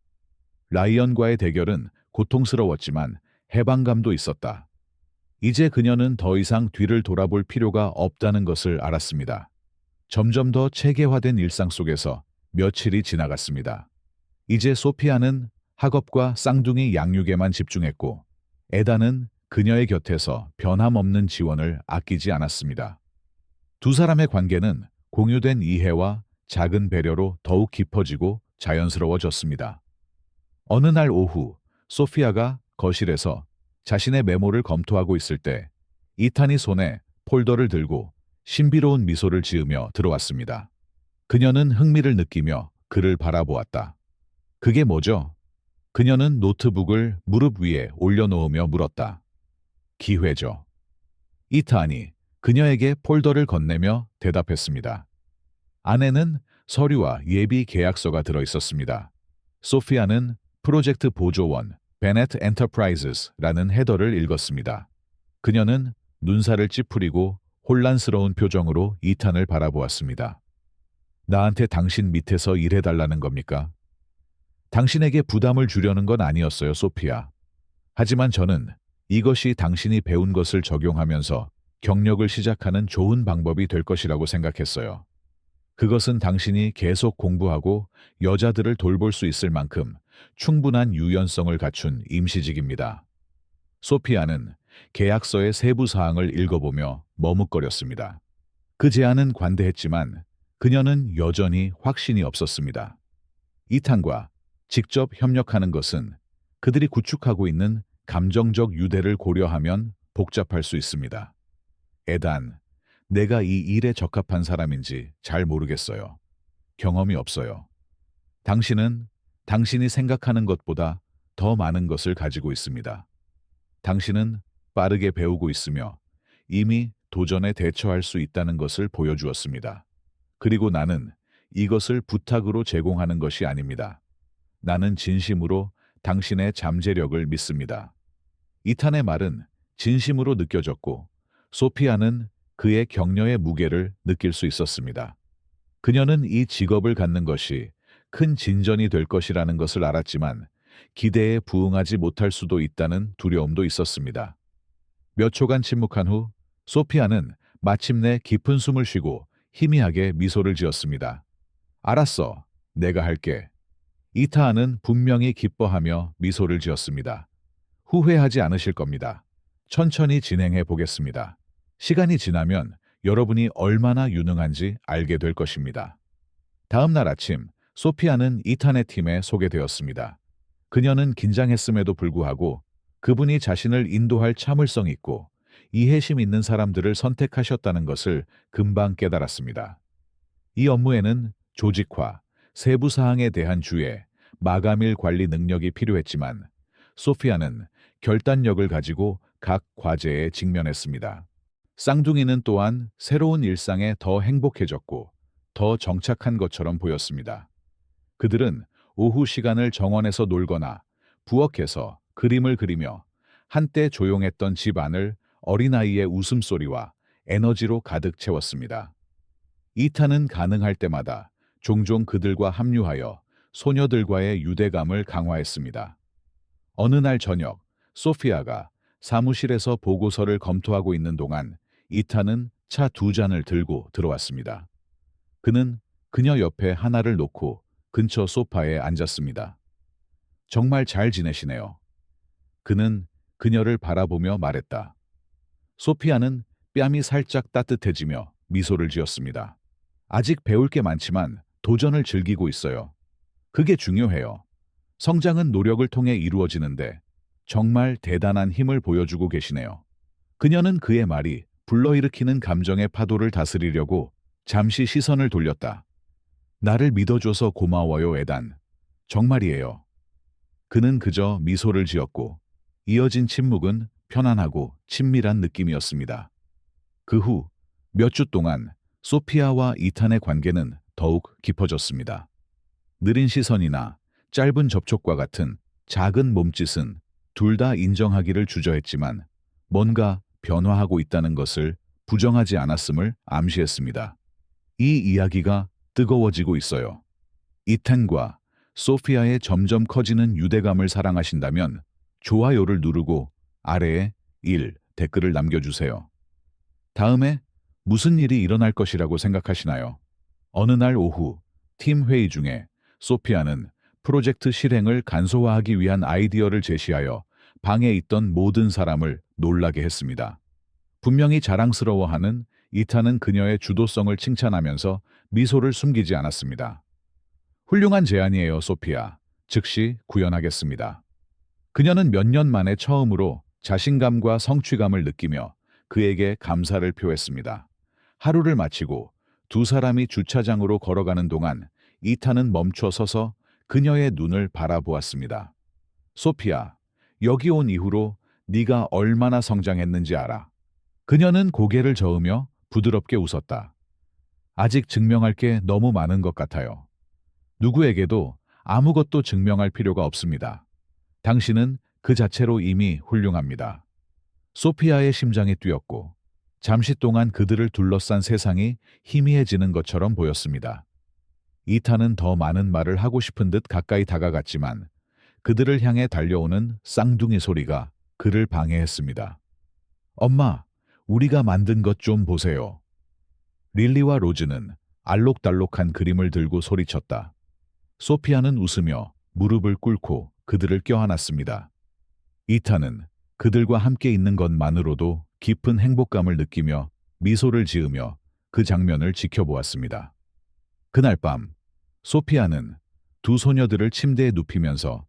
A: 라이언과의 대결은 고통스러웠지만 해방감도 있었다. 이제 그녀는 더 이상 뒤를 돌아볼 필요가 없다는 것을 알았습니다. 점점 더 체계화된 일상 속에서 며칠이 지나갔습니다. 이제 소피아는 학업과 쌍둥이 양육에만 집중했고 에다는 그녀의 곁에서 변함없는 지원을 아끼지 않았습니다. 두 사람의 관계는 공유된 이해와 작은 배려로 더욱 깊어지고 자연스러워졌습니다. 어느 날 오후 소피아가 거실에서 자신의 메모를 검토하고 있을 때 이탄이 손에 폴더를 들고 신비로운 미소를 지으며 들어왔습니다. 그녀는 흥미를 느끼며 그를 바라보았다. 그게 뭐죠? 그녀는 노트북을 무릎 위에 올려놓으며 물었다. 기회죠. 이탄이 그녀에게 폴더를 건네며 대답했습니다. 안에는 서류와 예비 계약서가 들어있었습니다. 소피아는 프로젝트 보조원 베넷 엔터프라이즈라는 헤더를 읽었습니다. 그녀는 눈살을 찌푸리고 혼란스러운 표정으로 이탄을 바라보았습니다. 나한테 당신 밑에서 일해달라는 겁니까? 당신에게 부담을 주려는 건 아니었어요, 소피아. 하지만 저는 이것이 당신이 배운 것을 적용하면서 경력을 시작하는 좋은 방법이 될 것이라고 생각했어요. 그것은 당신이 계속 공부하고 여자들을 돌볼 수 있을 만큼 충분한 유연성을 갖춘 임시직입니다. 소피아는 계약서의 세부 사항을 읽어보며 머뭇거렸습니다. 그 제안은 관대했지만 그녀는 여전히 확신이 없었습니다. 이탄과 직접 협력하는 것은 그들이 구축하고 있는 감정적 유대를 고려하면 복잡할 수 있습니다. 에단, 내가 이 일에 적합한 사람인지 잘 모르겠어요. 경험이 없어요. 당신은 당신이 생각하는 것보다 더 많은 것을 가지고 있습니다. 당신은 빠르게 배우고 있으며 이미 도전에 대처할 수 있다는 것을 보여주었습니다. 그리고 나는 이것을 부탁으로 제공하는 것이 아닙니다. 나는 진심으로 당신의 잠재력을 믿습니다. 이탄의 말은 진심으로 느껴졌고 소피아는 그의 격려의 무게를 느낄 수 있었습니다. 그녀는 이 직업을 갖는 것이 큰 진전이 될 것이라는 것을 알았지만 기대에 부응하지 못할 수도 있다는 두려움도 있었습니다. 몇 초간 침묵한 후 소피아는 마침내 깊은 숨을 쉬고 희미하게 미소를 지었습니다. 알았어. 내가 할게. 이타하는 분명히 기뻐하며 미소를 지었습니다. 후회하지 않으실 겁니다. 천천히 진행해 보겠습니다. 시간이 지나면 여러분이 얼마나 유능한지 알게 될 것입니다. 다음 날 아침, 소피아는 이탄의 팀에 소개되었습니다. 그녀는 긴장했음에도 불구하고 그분이 자신을 인도할 참을성 있고 이해심 있는 사람들을 선택하셨다는 것을 금방 깨달았습니다. 이 업무에는 조직화, 세부 사항에 대한 주의, 마감일 관리 능력이 필요했지만 소피아는 결단력을 가지고 각 과제에 직면했습니다. 쌍둥이는 또한 새로운 일상에 더 행복해졌고 더 정착한 것처럼 보였습니다. 그들은 오후 시간을 정원에서 놀거나 부엌에서 그림을 그리며 한때 조용했던 집 안을 어린아이의 웃음소리와 에너지로 가득 채웠습니다. 이탄은 가능할 때마다 종종 그들과 합류하여 소녀들과의 유대감을 강화했습니다. 어느 날 저녁, 소피아가 사무실에서 보고서를 검토하고 있는 동안 이탄은 차 두 잔을 들고 들어왔습니다. 그는 그녀 옆에 하나를 놓고 근처 소파에 앉았습니다. 정말 잘 지내시네요. 그는 그녀를 바라보며 말했다. 소피아는 뺨이 살짝 따뜻해지며 미소를 지었습니다. 아직 배울 게 많지만 도전을 즐기고 있어요. 그게 중요해요. 성장은 노력을 통해 이루어지는데 정말 대단한 힘을 보여주고 계시네요. 그녀는 그의 말이 불러일으키는 감정의 파도를 다스리려고 잠시 시선을 돌렸다. 나를 믿어줘서 고마워요, 에단. 정말이에요. 그는 그저 미소를 지었고 이어진 침묵은 편안하고 친밀한 느낌이었습니다. 그 후 몇 주 동안 소피아와 이탄의 관계는 더욱 깊어졌습니다. 느린 시선이나 짧은 접촉과 같은 작은 몸짓은 둘 다 인정하기를 주저했지만 뭔가 변화하고 있다는 것을 부정하지 않았음을 암시했습니다. 이 이야기가 뜨거워지고 있어요. 이탄과 소피아의 점점 커지는 유대감을 사랑하신다면 좋아요를 누르고 아래에 1 댓글을 남겨주세요. 다음에 무슨 일이 일어날 것이라고 생각하시나요? 어느 날 오후 팀 회의 중에 소피아는 프로젝트 실행을 간소화하기 위한 아이디어를 제시하여 방에 있던 모든 사람을 놀라게 했습니다. 분명히 자랑스러워하는 이탄은 그녀의 주도성을 칭찬하면서 미소를 숨기지 않았습니다. 훌륭한 제안이에요, 소피아. 즉시 구현하겠습니다. 그녀는 몇 년 만에 처음으로 자신감과 성취감을 느끼며 그에게 감사를 표했습니다. 하루를 마치고 두 사람이 주차장으로 걸어가는 동안 이탄은 멈춰 서서 그녀의 눈을 바라보았습니다. 소피아, 여기 온 이후로 네가 얼마나 성장했는지 알아. 그녀는 고개를 저으며 부드럽게 웃었다. 아직 증명할 게 너무 많은 것 같아요. 누구에게도 아무것도 증명할 필요가 없습니다. 당신은 그 자체로 이미 훌륭합니다. 소피아의 심장이 뛰었고 잠시 동안 그들을 둘러싼 세상이 희미해지는 것처럼 보였습니다. 이탄은 더 많은 말을 하고 싶은 듯 가까이 다가갔지만 그들을 향해 달려오는 쌍둥이 소리가 그를 방해했습니다. 엄마, 우리가 만든 것 좀 보세요. 릴리와 로즈는 알록달록한 그림을 들고 소리쳤다. 소피아는 웃으며 무릎을 꿇고 그들을 껴안았습니다. 이탄은 그들과 함께 있는 것만으로도 깊은 행복감을 느끼며 미소를 지으며 그 장면을 지켜보았습니다. 그날 밤, 소피아는 두 소녀들을 침대에 눕히면서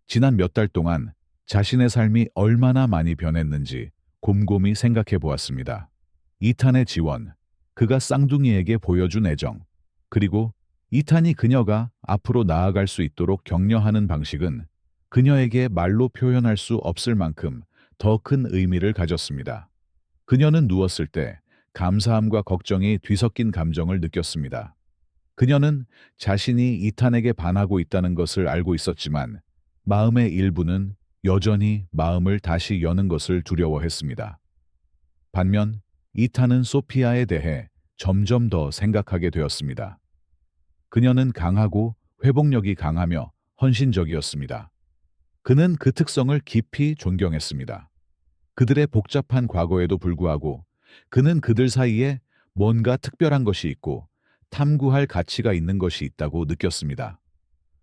A: 지난 몇 달 동안 자신의 삶이 얼마나 많이 변했는지 곰곰이 생각해 보았습니다. 이탄의 지원, 그가 쌍둥이에게 보여준 애정, 그리고 이탄이 그녀가 앞으로 나아갈 수 있도록 격려하는 방식은 그녀에게 말로 표현할 수 없을 만큼 더 큰 의미를 가졌습니다. 그녀는 누웠을 때 감사함과 걱정이 뒤섞인 감정을 느꼈습니다. 그녀는 자신이 이탄에게 반하고 있다는 것을 알고 있었지만 마음의 일부는 여전히 마음을 다시 여는 것을 두려워했습니다. 반면 이탄은 소피아에 대해 점점 더 생각하게 되었습니다. 그녀는 강하고 회복력이 강하며 헌신적이었습니다. 그는 그 특성을 깊이 존경했습니다. 그들의 복잡한 과거에도 불구하고 그는 그들 사이에 뭔가 특별한 것이 있고 탐구할 가치가 있는 것이 있다고 느꼈습니다.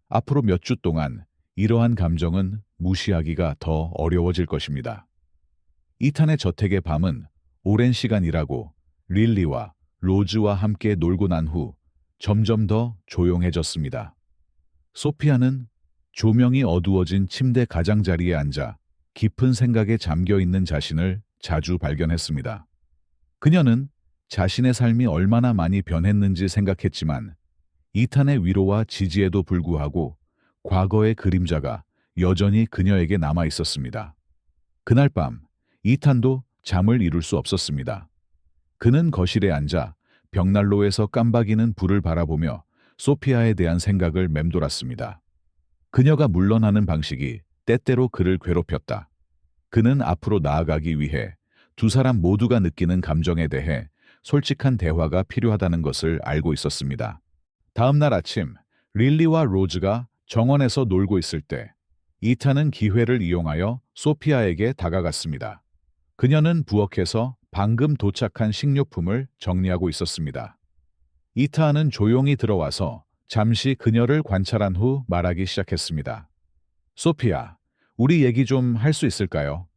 A: 앞으로 몇 주 동안 이러한 감정은 무시하기가 더 어려워질 것입니다. 이탄의 저택의 밤은 오랜 시간 일하고 릴리와 로즈와 함께 놀고 난 후 점점 더 조용해졌습니다. 소피아는 조명이 어두워진 침대 가장자리에 앉아 깊은 생각에 잠겨 있는 자신을 자주 발견했습니다. 그녀는 자신의 삶이 얼마나 많이 변했는지 생각했지만 이탄의 위로와 지지에도 불구하고 과거의 그림자가 여전히 그녀에게 남아 있었습니다. 그날 밤 이탄도 잠을 이룰 수 없었습니다. 그는 거실에 앉아 벽난로에서 깜박이는 불을 바라보며 소피아에 대한 생각을 맴돌았습니다. 그녀가 물러나는 방식이 때때로 그를 괴롭혔다. 그는 앞으로 나아가기 위해 두 사람 모두가 느끼는 감정에 대해 솔직한 대화가 필요하다는 것을 알고 있었습니다. 다음 날 아침, 릴리와 로즈가 정원에서 놀고 있을 때 이탄은 기회를 이용하여 소피아에게 다가갔습니다. 그녀는 부엌에서 방금 도착한 식료품을 정리하고 있었습니다. 이탄은 조용히 들어와서 잠시 그녀를 관찰한 후 말하기 시작했습니다. 소피아, 우리 얘기 좀 할 수 있을까요?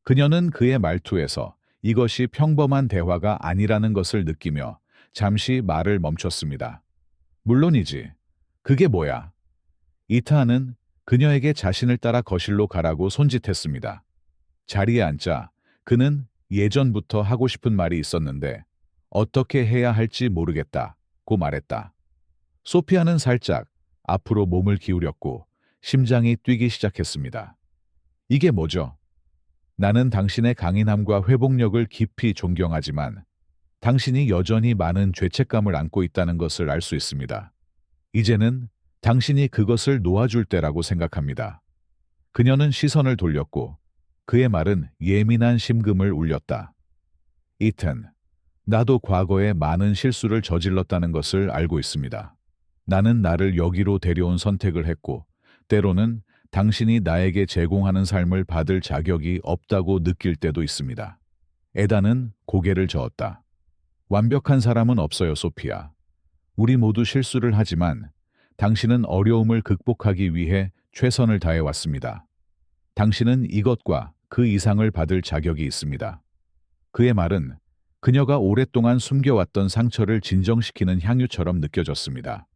A: 그녀는 그의 말투에서 이것이 평범한 대화가 아니라는 것을 느끼며 잠시 말을 멈췄습니다. 물론이지. 그게 뭐야? 이타는 그녀에게 자신을 따라 거실로 가라고 손짓했습니다. 자리에 앉자 그는 예전부터 하고 싶은 말이 있었는데 어떻게 해야 할지 모르겠다고 말했다. 소피아는 살짝 앞으로 몸을 기울였고 심장이 뛰기 시작했습니다. 이게 뭐죠? 나는 당신의 강인함과 회복력을 깊이 존경하지만 당신이 여전히 많은 죄책감을 안고 있다는 것을 알 수 있습니다. 이제는 당신이 그것을 놓아줄 때라고 생각합니다. 그녀는 시선을 돌렸고 그의 말은 예민한 심금을 울렸다. 이튼, 나도 과거에 많은 실수를 저질렀다는 것을 알고 있습니다. 나는 나를 여기로 데려온 선택을 했고 때로는 당신이 나에게 제공하는 삶을 받을 자격이 없다고 느낄 때도 있습니다. 에다는 고개를 저었다. 완벽한 사람은 없어요, 소피아. 우리 모두 실수를 하지만 당신은 어려움을 극복하기 위해 최선을 다해왔습니다. 당신은 이것과 그 이상을 받을 자격이 있습니다. 그의 말은 그녀가 오랫동안 숨겨왔던 상처를 진정시키는 향유처럼 느껴졌습니다.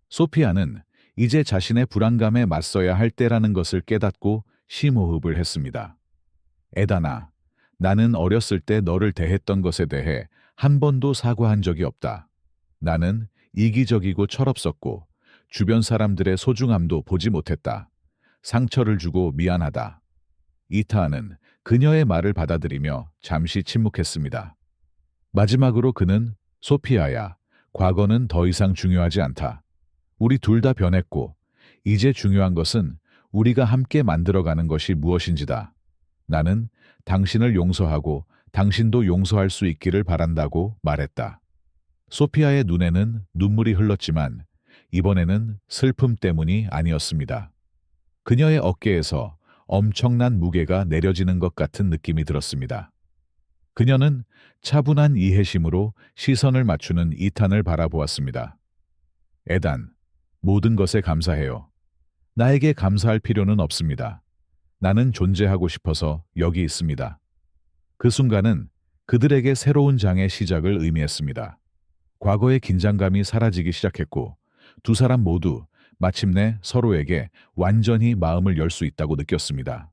A: 소피아는 이제 자신의 불안감에 맞서야 할 때라는 것을 깨닫고 심호흡을 했습니다. 에다나, 나는 어렸을 때 너를 대했던 것에 대해 한 번도 사과한 적이 없다. 나는 이기적이고 철없었고 주변 사람들의 소중함도 보지 못했다. 상처를 주고 미안하다. 이타는 그녀의 말을 받아들이며 잠시 침묵했습니다. 마지막으로 그는 소피아야, 과거는 더 이상 중요하지 않다. 우리 둘 다 변했고 이제 중요한 것은 우리가 함께 만들어가는 것이 무엇인지다. 나는 당신을 용서하고 당신도 용서할 수 있기를 바란다고 말했다. 소피아의 눈에는 눈물이 흘렀지만 이번에는 슬픔 때문이 아니었습니다. 그녀의 어깨에서 엄청난 무게가 내려지는 것 같은 느낌이 들었습니다. 그녀는 차분한 이해심으로 시선을 맞추는 이탄을 바라보았습니다. 에단, 모든 것에 감사해요. 나에게 감사할 필요는 없습니다. 나는 존재하고 싶어서 여기 있습니다. 그 순간은 그들에게 새로운 장의 시작을 의미했습니다. 과거의 긴장감이 사라지기 시작했고 두 사람 모두 마침내 서로에게 완전히 마음을 열 수 있다고 느꼈습니다.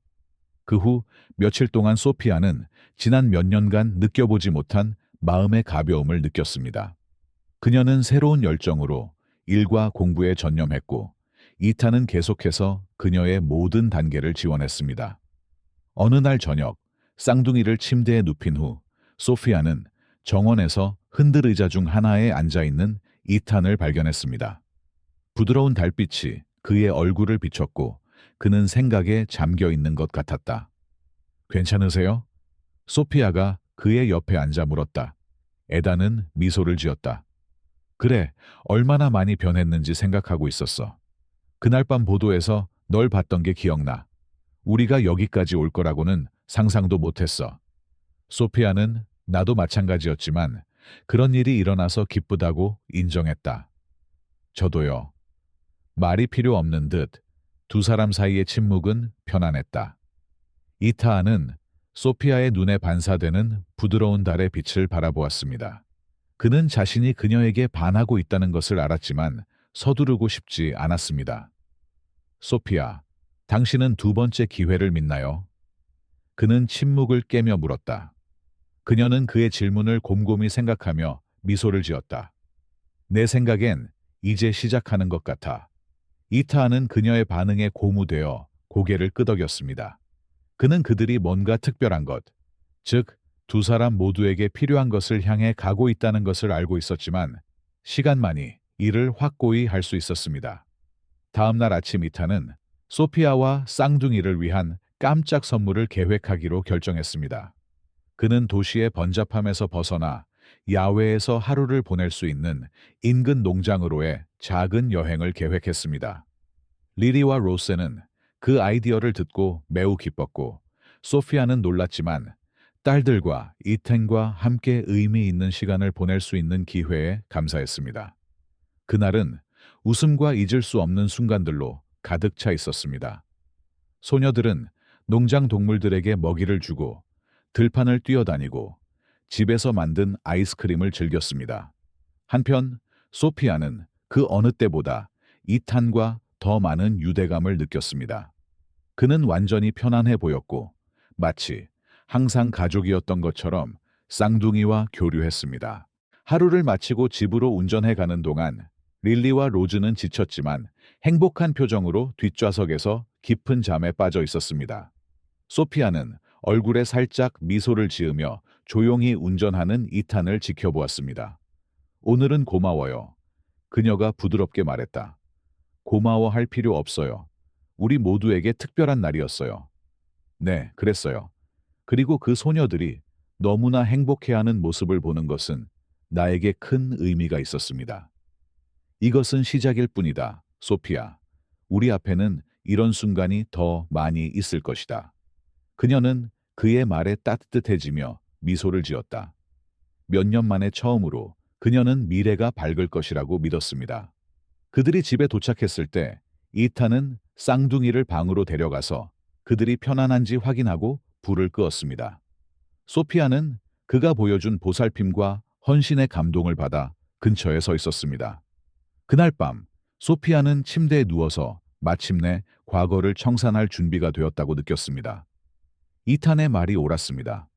A: 그 후 며칠 동안 소피아는 지난 몇 년간 느껴보지 못한 마음의 가벼움을 느꼈습니다. 그녀는 새로운 열정으로 일과 공부에 전념했고, 이탄은 계속해서 그녀의 모든 단계를 지원했습니다. 어느 날 저녁, 쌍둥이를 침대에 눕힌 후 소피아는 정원에서 흔들의자 중 하나에 앉아있는 이탄을 발견했습니다. 부드러운 달빛이 그의 얼굴을 비췄고 그는 생각에 잠겨 있는 것 같았다. 괜찮으세요? 소피아가 그의 옆에 앉아 물었다. 에단은 미소를 지었다. 그래, 얼마나 많이 변했는지 생각하고 있었어. 그날 밤 보도에서 널 봤던 게 기억나. 우리가 여기까지 올 거라고는 상상도 못했어. 소피아는 나도 마찬가지였지만 그런 일이 일어나서 기쁘다고 인정했다. 저도요. 말이 필요 없는 듯 두 사람 사이의 침묵은 편안했다. 이타하는 소피아의 눈에 반사되는 부드러운 달의 빛을 바라보았습니다. 그는 자신이 그녀에게 반하고 있다는 것을 알았지만 서두르고 싶지 않았습니다. 소피아, 당신은 두 번째 기회를 믿나요? 그는 침묵을 깨며 물었다. 그녀는 그의 질문을 곰곰이 생각하며 미소를 지었다. 내 생각엔 이제 시작하는 것 같아. 이타하는 그녀의 반응에 고무되어 고개를 끄덕였습니다. 그는 그들이 뭔가 특별한 것, 즉, 두 사람 모두에게 필요한 것을 향해 가고 있다는 것을 알고 있었지만 시간만이 이를 확고히 할 수 있었습니다. 다음 날 아침 이타는 소피아와 쌍둥이를 위한 깜짝 선물을 계획하기로 결정했습니다. 그는 도시의 번잡함에서 벗어나 야외에서 하루를 보낼 수 있는 인근 농장으로의 작은 여행을 계획했습니다. 리리와 로세는 그 아이디어를 듣고 매우 기뻤고, 소피아는 놀랐지만 딸들과 이텐과 함께 의미 있는 시간을 보낼 수 있는 기회에 감사했습니다. 그날은 웃음과 잊을 수 없는 순간들로 가득 차 있었습니다. 소녀들은 농장 동물들에게 먹이를 주고 들판을 뛰어다니고 집에서 만든 아이스크림을 즐겼습니다. 한편 소피아는 그 어느 때보다 이탄과 더 많은 유대감을 느꼈습니다. 그는 완전히 편안해 보였고 마치 항상 가족이었던 것처럼 쌍둥이와 교류했습니다. 하루를 마치고 집으로 운전해 가는 동안 릴리와 로즈는 지쳤지만 행복한 표정으로 뒷좌석에서 깊은 잠에 빠져 있었습니다. 소피아는 얼굴에 살짝 미소를 지으며 조용히 운전하는 이탄을 지켜보았습니다. 오늘은 고마워요. 그녀가 부드럽게 말했다. 고마워할 필요 없어요. 우리 모두에게 특별한 날이었어요. 네, 그랬어요. 그리고 그 소녀들이 너무나 행복해하는 모습을 보는 것은 나에게 큰 의미가 있었습니다. 이것은 시작일 뿐이다, 소피아. 우리 앞에는 이런 순간이 더 많이 있을 것이다. 그녀는 그의 말에 따뜻해지며 미소를 지었다. 몇 년 만에 처음으로 그녀는 미래가 밝을 것이라고 믿었습니다. 그들이 집에 도착했을 때 이탄은 쌍둥이를 방으로 데려가서 그들이 편안한지 확인하고 불을 끄었습니다. 소피아는 그가 보여준 보살핌과 헌신의 감동을 받아 근처에 서 있었습니다. 그날 밤 소피아는 침대에 누워서 마침내 과거를 청산할 준비가 되었다고 느꼈습니다. 이탄의 말이 옳았습니다.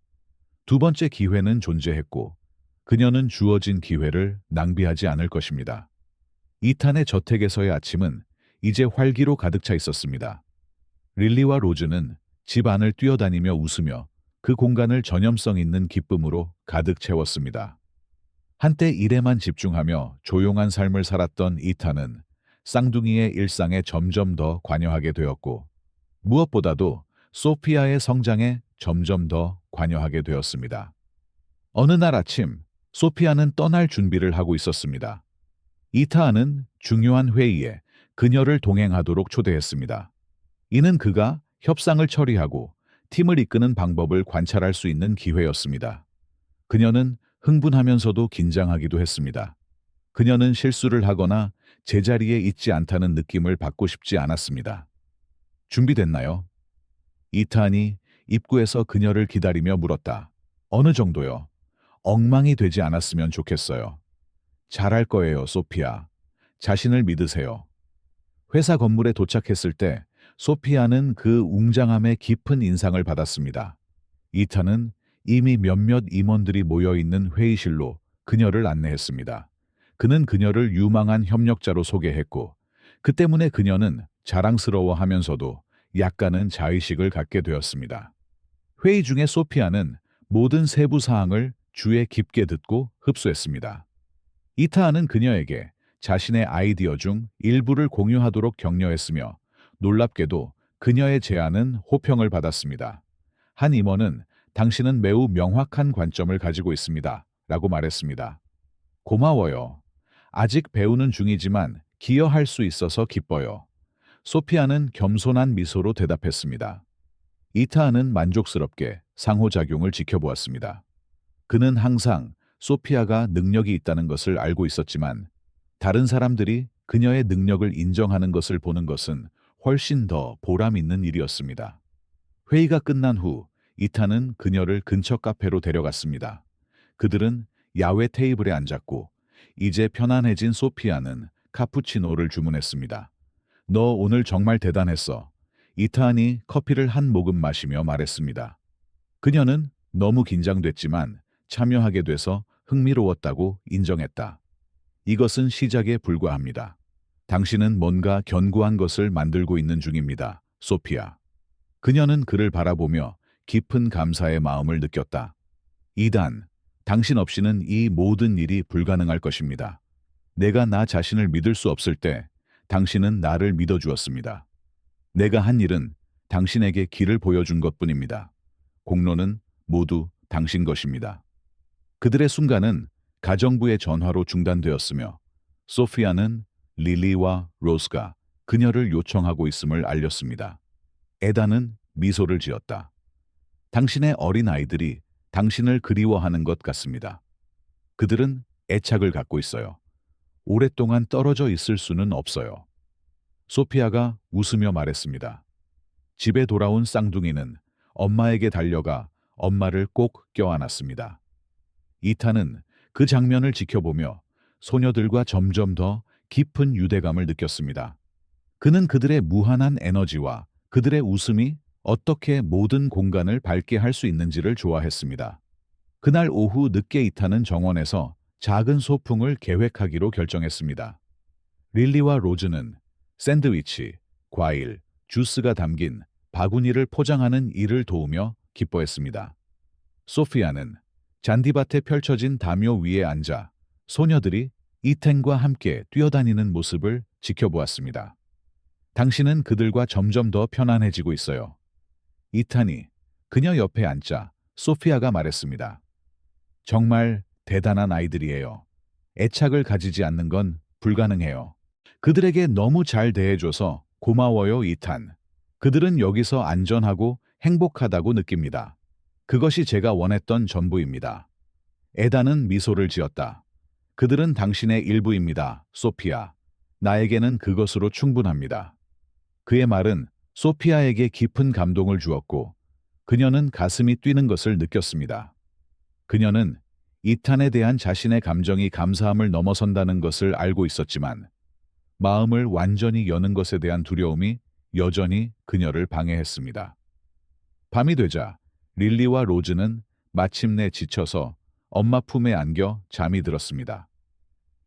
A: 두 번째 기회는 존재했고 그녀는 주어진 기회를 낭비하지 않을 것입니다. 이탄의 저택에서의 아침은 이제 활기로 가득 차 있었습니다. 릴리와 로즈는 집 안을 뛰어다니며 웃으며 그 공간을 전염성 있는 기쁨으로 가득 채웠습니다. 한때 일에만 집중하며 조용한 삶을 살았던 이탄은 쌍둥이의 일상에 점점 더 관여하게 되었고 무엇보다도 소피아의 성장에 점점 더 관여하게 되었습니다. 어느 날 아침 소피아는 떠날 준비를 하고 있었습니다. 이타하는 중요한 회의에 그녀를 동행하도록 초대했습니다. 이는 그가 협상을 처리하고 팀을 이끄는 방법을 관찰할 수 있는 기회였습니다. 그녀는 흥분하면서도 긴장하기도 했습니다. 그녀는 실수를 하거나 제자리에 있지 않다는 느낌을 받고 싶지 않았습니다. 준비됐나요? 이탄이 입구에서 그녀를 기다리며 물었다. 어느 정도요? 엉망이 되지 않았으면 좋겠어요. 잘할 거예요, 소피아. 자신을 믿으세요. 회사 건물에 도착했을 때 소피아는 그 웅장함에 깊은 인상을 받았습니다. 이탄은 이미 몇몇 임원들이 모여있는 회의실로 그녀를 안내했습니다. 그는 그녀를 유망한 협력자로 소개했고, 그 때문에 그녀는 자랑스러워하면서도 약간은 자의식을 갖게 되었습니다. 회의 중에 소피아는 모든 세부 사항을 주의 깊게 듣고 흡수했습니다. 이타하는 그녀에게 자신의 아이디어 중 일부를 공유하도록 격려했으며, 놀랍게도 그녀의 제안은 호평을 받았습니다. 한 임원은 당신은 매우 명확한 관점을 가지고 있습니다. 라고 말했습니다. 고마워요. 아직 배우는 중이지만 기여할 수 있어서 기뻐요. 소피아는 겸손한 미소로 대답했습니다. 이타하는 만족스럽게 상호작용을 지켜보았습니다. 그는 항상 소피아가 능력이 있다는 것을 알고 있었지만, 다른 사람들이 그녀의 능력을 인정하는 것을 보는 것은 훨씬 더 보람 있는 일이었습니다. 회의가 끝난 후 이타는 그녀를 근처 카페로 데려갔습니다. 그들은 야외 테이블에 앉았고, 이제 편안해진 소피아는 카푸치노를 주문했습니다. 너 오늘 정말 대단했어. 이타한이 커피를 한 모금 마시며 말했습니다. 그녀는 너무 긴장됐지만 참여하게 돼서 흥미로웠다고 인정했다. 이것은 시작에 불과합니다. 당신은 뭔가 견고한 것을 만들고 있는 중입니다, 소피아. 그녀는 그를 바라보며 깊은 감사의 마음을 느꼈다. 이단, 당신 없이는 이 모든 일이 불가능할 것입니다. 내가 나 자신을 믿을 수 없을 때 당신은 나를 믿어주었습니다. 내가 한 일은 당신에게 길을 보여준 것뿐입니다. 공로는 모두 당신 것입니다. 그들의 순간은 가정부의 전화로 중단되었으며, 소피아는 릴리와 로스가 그녀를 요청하고 있음을 알렸습니다. 에다는 미소를 지었다. 당신의 어린 아이들이 당신을 그리워하는 것 같습니다. 그들은 애착을 갖고 있어요. 오랫동안 떨어져 있을 수는 없어요. 소피아가 웃으며 말했습니다. 집에 돌아온 쌍둥이는 엄마에게 달려가 엄마를 꼭 껴안았습니다. 이타는 그 장면을 지켜보며 소녀들과 점점 더 깊은 유대감을 느꼈습니다. 그는 그들의 무한한 에너지와 그들의 웃음이 어떻게 모든 공간을 밝게 할 수 있는지를 좋아했습니다. 그날 오후 늦게 이타는 정원에서 작은 소풍을 계획하기로 결정했습니다. 릴리와 로즈는 샌드위치, 과일, 주스가 담긴 바구니를 포장하는 일을 도우며 기뻐했습니다. 소피아는 잔디밭에 펼쳐진 담요 위에 앉아 소녀들이 이텐과 함께 뛰어다니는 모습을 지켜보았습니다. 당신은 그들과 점점 더 편안해지고 있어요. 이탄이 그녀 옆에 앉자 소피아가 말했습니다. 정말 대단한 아이들이에요. 애착을 가지지 않는 건 불가능해요. 그들에게 너무 잘 대해줘서 고마워요, 이탄. 그들은 여기서 안전하고 행복하다고 느낍니다. 그것이 제가 원했던 전부입니다. 에다는 미소를 지었다. 그들은 당신의 일부입니다, 소피아. 나에게는 그것으로 충분합니다. 그의 말은 소피아에게 깊은 감동을 주었고, 그녀는 가슴이 뛰는 것을 느꼈습니다. 그녀는 이탄에 대한 자신의 감정이 감사함을 넘어선다는 것을 알고 있었지만, 마음을 완전히 여는 것에 대한 두려움이 여전히 그녀를 방해했습니다. 밤이 되자 릴리와 로즈는 마침내 지쳐서 엄마 품에 안겨 잠이 들었습니다.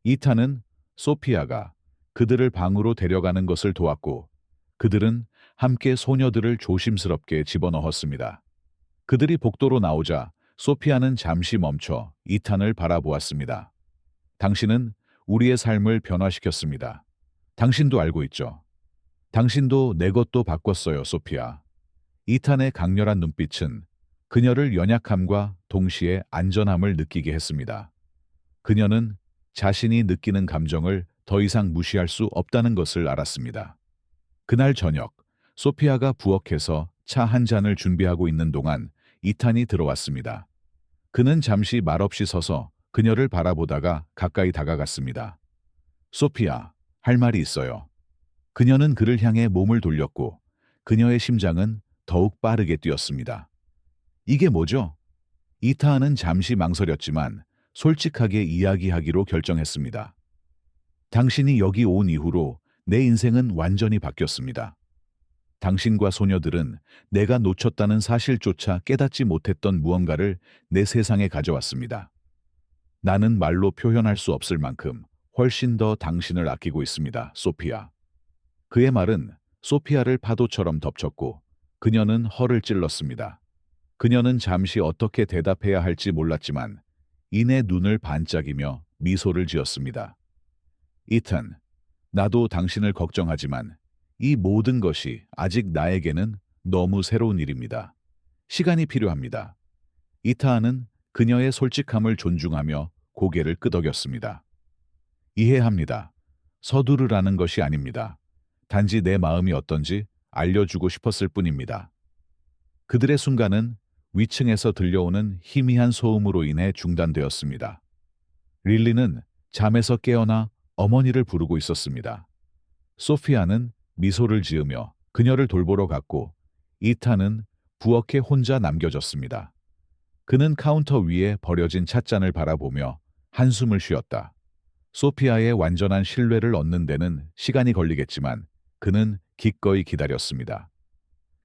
A: 이탄은 소피아가 그들을 방으로 데려가는 것을 도왔고, 그들은 함께 소녀들을 조심스럽게 집어넣었습니다. 그들이 복도로 나오자 소피아는 잠시 멈춰 이탄을 바라보았습니다. 당신은 우리의 삶을 변화시켰습니다. 당신도 알고 있죠? 당신도 내 것도 바꿨어요, 소피아. 이탄의 강렬한 눈빛은 그녀를 연약함과 동시에 안전함을 느끼게 했습니다. 그녀는 자신이 느끼는 감정을 더 이상 무시할 수 없다는 것을 알았습니다. 그날 저녁, 소피아가 부엌에서 차 한 잔을 준비하고 있는 동안 이탄이 들어왔습니다. 그는 잠시 말없이 서서 그녀를 바라보다가 가까이 다가갔습니다. 소피아, 할 말이 있어요. 그녀는 그를 향해 몸을 돌렸고, 그녀의 심장은 더욱 빠르게 뛰었습니다. 이게 뭐죠? 이타하는 잠시 망설였지만 솔직하게 이야기하기로 결정했습니다. 당신이 여기 온 이후로 내 인생은 완전히 바뀌었습니다. 당신과 소녀들은 내가 놓쳤다는 사실조차 깨닫지 못했던 무언가를 내 세상에 가져왔습니다. 나는 말로 표현할 수 없을 만큼 훨씬 더 당신을 아끼고 있습니다, 소피아. 그의 말은 소피아를 파도처럼 덮쳤고 그녀는 허를 찔렀습니다. 그녀는 잠시 어떻게 대답해야 할지 몰랐지만 이내 눈을 반짝이며 미소를 지었습니다. 이탄, 나도 당신을 걱정하지만 이 모든 것이 아직 나에게는 너무 새로운 일입니다. 시간이 필요합니다. 이타하는 그녀의 솔직함을 존중하며 고개를 끄덕였습니다. 이해합니다. 서두르라는 것이 아닙니다. 단지 내 마음이 어떤지 알려주고 싶었을 뿐입니다. 그들의 순간은 위층에서 들려오는 희미한 소음으로 인해 중단되었습니다. 릴리는 잠에서 깨어나 어머니를 부르고 있었습니다. 소피아는 미소를 지으며 그녀를 돌보러 갔고 이탄은 부엌에 혼자 남겨졌습니다. 그는 카운터 위에 버려진 찻잔을 바라보며 한숨을 쉬었다. 소피아의 완전한 신뢰를 얻는 데는 시간이 걸리겠지만 그는 기꺼이 기다렸습니다.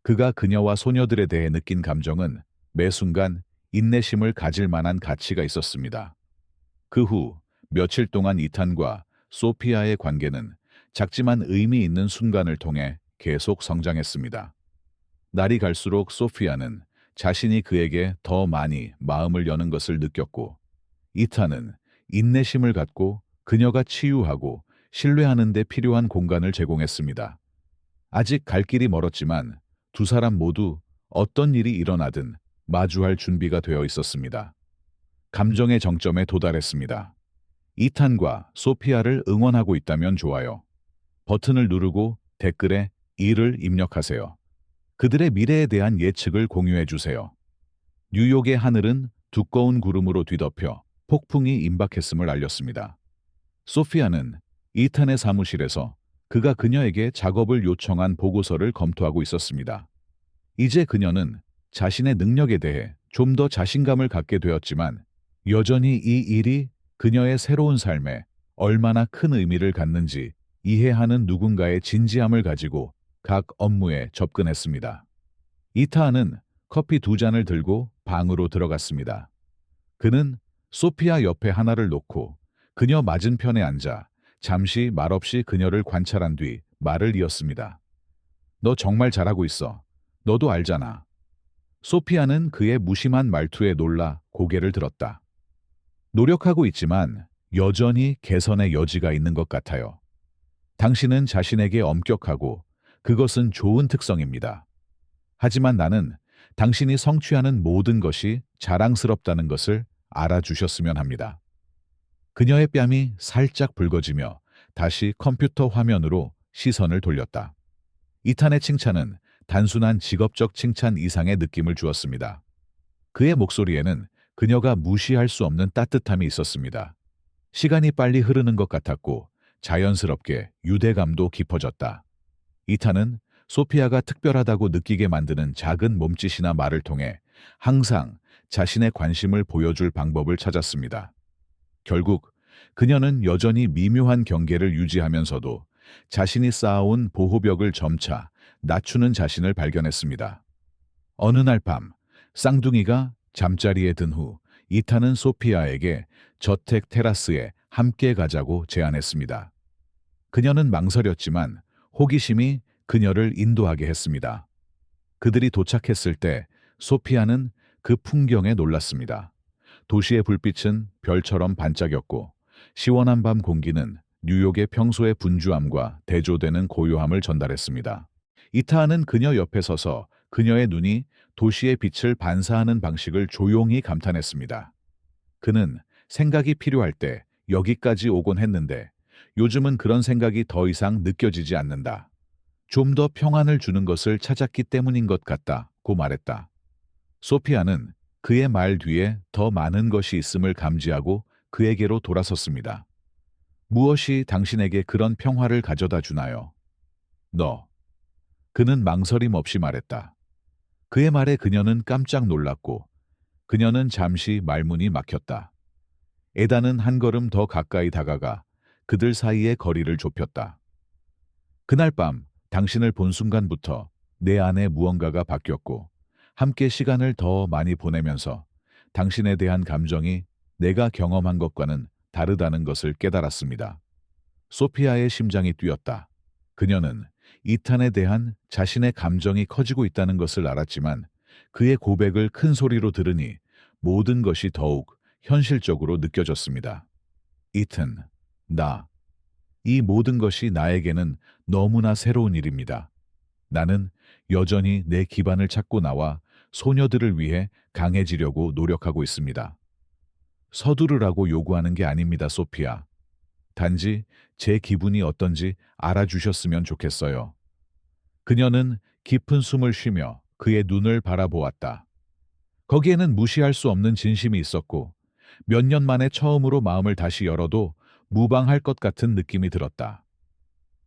A: 그가 그녀와 소녀들에 대해 느낀 감정은 매 순간 인내심을 가질 만한 가치가 있었습니다. 그 후 며칠 동안 이탄과 소피아의 관계는 작지만 의미 있는 순간을 통해 계속 성장했습니다. 날이 갈수록 소피아는 자신이 그에게 더 많이 마음을 여는 것을 느꼈고 이탄은 인내심을 갖고 그녀가 치유하고 신뢰하는 데 필요한 공간을 제공했습니다. 아직 갈 길이 멀었지만 두 사람 모두 어떤 일이 일어나든 마주할 준비가 되어 있었습니다. 감정의 정점에 도달했습니다. 이탄과 소피아를 응원하고 있다면 좋아요. 버튼을 누르고 댓글에 이를 입력하세요. 그들의 미래에 대한 예측을 공유해 주세요. 뉴욕의 하늘은 두꺼운 구름으로 뒤덮여 폭풍이 임박했음을 알렸습니다. 소피아는 이탄의 사무실에서 그가 그녀에게 작업을 요청한 보고서를 검토하고 있었습니다. 이제 그녀는 자신의 능력에 대해 좀 더 자신감을 갖게 되었지만 여전히 이 일이 그녀의 새로운 삶에 얼마나 큰 의미를 갖는지 이해하는 누군가의 진지함을 가지고 각 업무에 접근했습니다. 이타하는 커피 2잔을 들고 방으로 들어갔습니다. 그는 소피아 옆에 하나를 놓고 그녀 맞은편에 앉아 잠시 말없이 그녀를 관찰한 뒤 말을 이었습니다. 너 정말 잘하고 있어. 너도 알잖아. 소피아는 그의 무심한 말투에 놀라 고개를 들었다. 노력하고 있지만 여전히 개선의 여지가 있는 것 같아요. 당신은 자신에게 엄격하고 그것은 좋은 특성입니다. 하지만 나는 당신이 성취하는 모든 것이 자랑스럽다는 것을 알아주셨으면 합니다. 그녀의 뺨이 살짝 붉어지며 다시 컴퓨터 화면으로 시선을 돌렸다. 이탄의 칭찬은 단순한 직업적 칭찬 이상의 느낌을 주었습니다. 그의 목소리에는 그녀가 무시할 수 없는 따뜻함이 있었습니다. 시간이 빨리 흐르는 것 같았고 자연스럽게 유대감도 깊어졌다. 이탄은 소피아가 특별하다고 느끼게 만드는 작은 몸짓이나 말을 통해 항상 자신의 관심을 보여줄 방법을 찾았습니다. 결국 그녀는 여전히 미묘한 경계를 유지하면서도 자신이 쌓아온 보호벽을 점차 낮추는 자신을 발견했습니다. 어느 날 밤 쌍둥이가 잠자리에 든 후 이탄은 소피아에게 저택 테라스에 함께 가자고 제안했습니다. 그녀는 망설였지만 호기심이 그녀를 인도하게 했습니다. 그들이 도착했을 때 소피아는 그 풍경에 놀랐습니다. 도시의 불빛은 별처럼 반짝였고 시원한 밤 공기는 뉴욕의 평소의 분주함과 대조되는 고요함을 전달했습니다. 이타하는 그녀 옆에 서서 그녀의 눈이 도시의 빛을 반사하는 방식을 조용히 감탄했습니다. 그는 생각이 필요할 때 여기까지 오곤 했는데 요즘은 그런 생각이 더 이상 느껴지지 않는다. 좀 더 평안을 주는 것을 찾았기 때문인 것 같다고 말했다. 소피아는 그의 말 뒤에 더 많은 것이 있음을 감지하고 그에게로 돌아섰습니다. 무엇이 당신에게 그런 평화를 가져다 주나요? 너. 그는 망설임 없이 말했다. 그의 말에 그녀는 깜짝 놀랐고 그녀는 잠시 말문이 막혔다. 에다는 한 걸음 더 가까이 다가가 그들 사이의 거리를 좁혔다. 그날 밤 당신을 본 순간부터 내 안에 무언가가 바뀌었고 함께 시간을 더 많이 보내면서 당신에 대한 감정이 내가 경험한 것과는 다르다는 것을 깨달았습니다. 소피아의 심장이 뛰었다. 그녀는 이탄에 대한 자신의 감정이 커지고 있다는 것을 알았지만 그의 고백을 큰 소리로 들으니 모든 것이 더욱 현실적으로 느껴졌습니다. 이탄, 나. 이 모든 것이 나에게는 너무나 새로운 일입니다. 나는 여전히 내 기반을 찾고 나와 소녀들을 위해 강해지려고 노력하고 있습니다. 서두르라고 요구하는 게 아닙니다, 소피아. 단지 제 기분이 어떤지 알아주셨으면 좋겠어요. 그녀는 깊은 숨을 쉬며 그의 눈을 바라보았다. 거기에는 무시할 수 없는 진심이 있었고 몇 년 만에 처음으로 마음을 다시 열어도 무방할 것 같은 느낌이 들었다.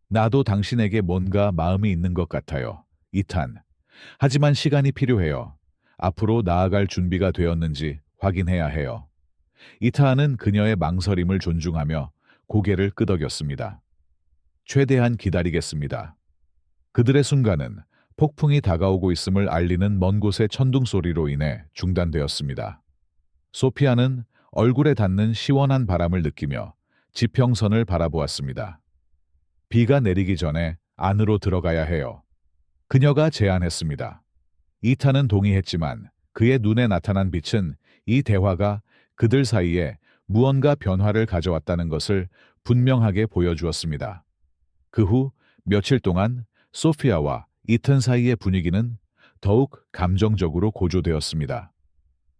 A: 나도 당신에게 뭔가 마음이 있는 것 같아요. 이탄. 하지만 시간이 필요해요. 앞으로 나아갈 준비가 되었는지 확인해야 해요. 이타는 그녀의 망설임을 존중하며 고개를 끄덕였습니다. 최대한 기다리겠습니다. 그들의 순간은 폭풍이 다가오고 있음을 알리는 먼 곳의 천둥 소리로 인해 중단되었습니다. 소피아는 얼굴에 닿는 시원한 바람을 느끼며 지평선을 바라보았습니다. 비가 내리기 전에 안으로 들어가야 해요. 그녀가 제안했습니다. 이타는 동의했지만 그의 눈에 나타난 빛은 이 대화가 그들 사이에 무언가 변화를 가져왔다는 것을 분명하게 보여주었습니다. 그 후 며칠 동안 소피아와 이탄 사이의 분위기는 더욱 감정적으로 고조되었습니다.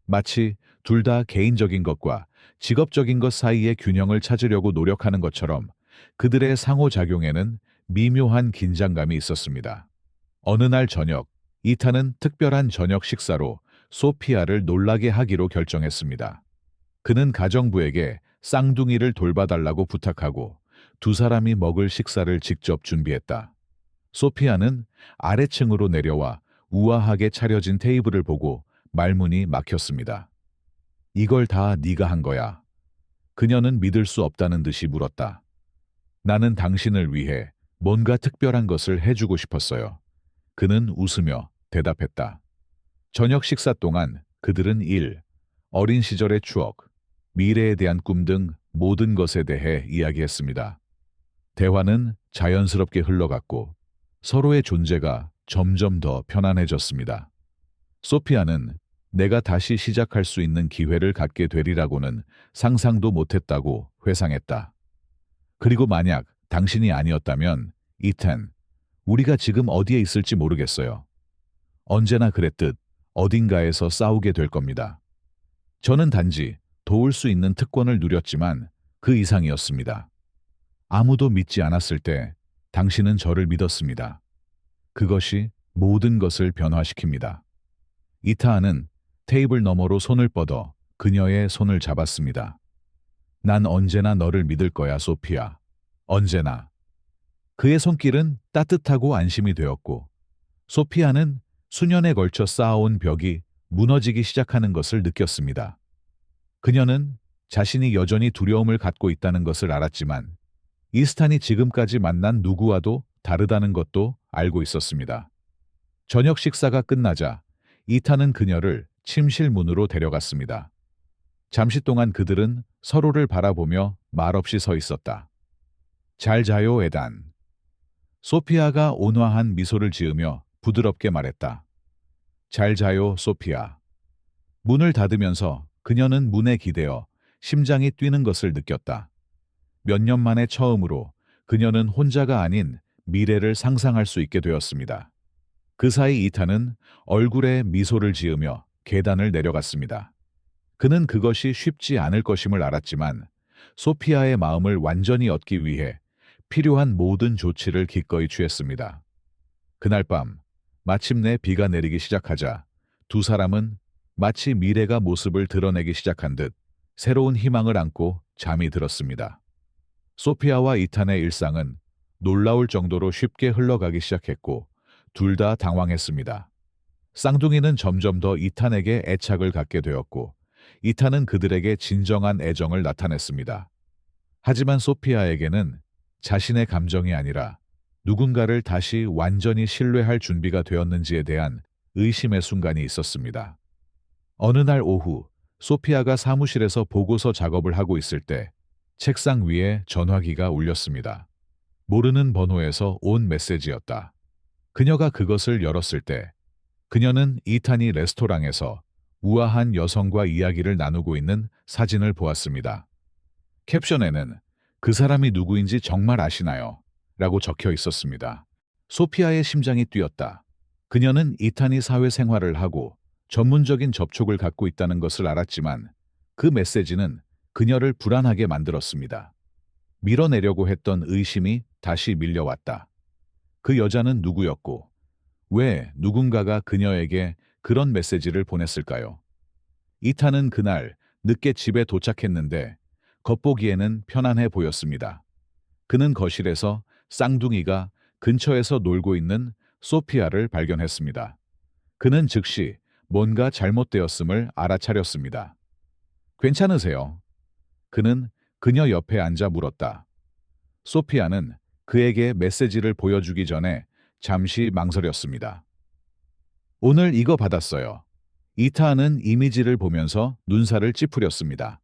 A: 마치 둘 다 개인적인 것과 직업적인 것 사이의 균형을 찾으려고 노력하는 것처럼 그들의 상호작용에는 미묘한 긴장감이 있었습니다. 어느 날 저녁, 이탄은 특별한 저녁 식사로 소피아를 놀라게 하기로 결정했습니다. 그는 가정부에게 쌍둥이를 돌봐달라고 부탁하고 두 사람이 먹을 식사를 직접 준비했다. 소피아는 아래층으로 내려와 우아하게 차려진 테이블을 보고 말문이 막혔습니다. 이걸 다 네가 한 거야. 그녀는 믿을 수 없다는 듯이 물었다. 나는 당신을 위해 뭔가 특별한 것을 해주고 싶었어요. 그는 웃으며 대답했다. 저녁 식사 동안 그들은 어린 시절의 추억, 미래에 대한 꿈 등 모든 것에 대해 이야기했습니다. 대화는 자연스럽게 흘러갔고 서로의 존재가 점점 더 편안해졌습니다. 소피아는 내가 다시 시작할 수 있는 기회를 갖게 되리라고는 상상도 못했다고 회상했다. 그리고 만약 당신이 아니었다면 이탄, 우리가 지금 어디에 있을지 모르겠어요. 언제나 그랬듯 어딘가에서 싸우게 될 겁니다. 저는 단지 도울 수 있는 특권을 누렸지만 그 이상이었습니다. 아무도 믿지 않았을 때 당신은 저를 믿었습니다. 그것이 모든 것을 변화시킵니다. 이타하는 테이블 너머로 손을 뻗어 그녀의 손을 잡았습니다. 난 언제나 너를 믿을 거야, 소피아. 언제나. 그의 손길은 따뜻하고 안심이 되었고 소피아는 수년에 걸쳐 쌓아온 벽이 무너지기 시작하는 것을 느꼈습니다. 그녀는 자신이 여전히 두려움을 갖고 있다는 것을 알았지만 이스탄이 지금까지 만난 누구와도 다르다는 것도 알고 있었습니다. 저녁 식사가 끝나자 이탄은 그녀를 침실 문으로 데려갔습니다. 잠시 동안 그들은 서로를 바라보며 말없이 서 있었다. 잘 자요, 에단. 소피아가 온화한 미소를 지으며 부드럽게 말했다. 잘 자요, 소피아. 문을 닫으면서 그녀는 문에 기대어 심장이 뛰는 것을 느꼈다. 몇 년 만에 처음으로 그녀는 혼자가 아닌 미래를 상상할 수 있게 되었습니다. 그 사이 이탄은 얼굴에 미소를 지으며 계단을 내려갔습니다. 그는 그것이 쉽지 않을 것임을 알았지만 소피아의 마음을 완전히 얻기 위해 필요한 모든 조치를 기꺼이 취했습니다. 그날 밤 마침내 비가 내리기 시작하자 두 사람은 마치 미래가 모습을 드러내기 시작한 듯 새로운 희망을 안고 잠이 들었습니다. 소피아와 이탄의 일상은 놀라울 정도로 쉽게 흘러가기 시작했고 둘 다 당황했습니다. 쌍둥이는 점점 더 이탄에게 애착을 갖게 되었고 이탄은 그들에게 진정한 애정을 나타냈습니다. 하지만 소피아에게는 자신의 감정이 아니라 누군가를 다시 완전히 신뢰할 준비가 되었는지에 대한 의심의 순간이 있었습니다. 어느 날 오후, 소피아가 사무실에서 보고서 작업을 하고 있을 때 책상 위에 전화기가 울렸습니다. 모르는 번호에서 온 메시지였다. 그녀가 그것을 열었을 때 그녀는 이탄이 레스토랑에서 우아한 여성과 이야기를 나누고 있는 사진을 보았습니다. 캡션에는 그 사람이 누구인지 정말 아시나요? 라고 적혀 있었습니다. 소피아의 심장이 뛰었다. 그녀는 이탄이 사회생활을 하고 전문적인 접촉을 갖고 있다는 것을 알았지만 그 메시지는 그녀를 불안하게 만들었습니다. 밀어내려고 했던 의심이 다시 밀려왔다. 그 여자는 누구였고 왜 누군가가 그녀에게 그런 메시지를 보냈을까요? 이탄은 그날 늦게 집에 도착했는데 겉보기에는 편안해 보였습니다. 그는 거실에서 쌍둥이가 근처에서 놀고 있는 소피아를 발견했습니다. 그는 즉시 뭔가 잘못되었음을 알아차렸습니다. 괜찮으세요? 그는 그녀 옆에 앉아 물었다. 소피아는 그에게 메시지를 보여주기 전에 잠시 망설였습니다. 오늘 이거 받았어요. 이타는 이미지를 보면서 눈살을 찌푸렸습니다.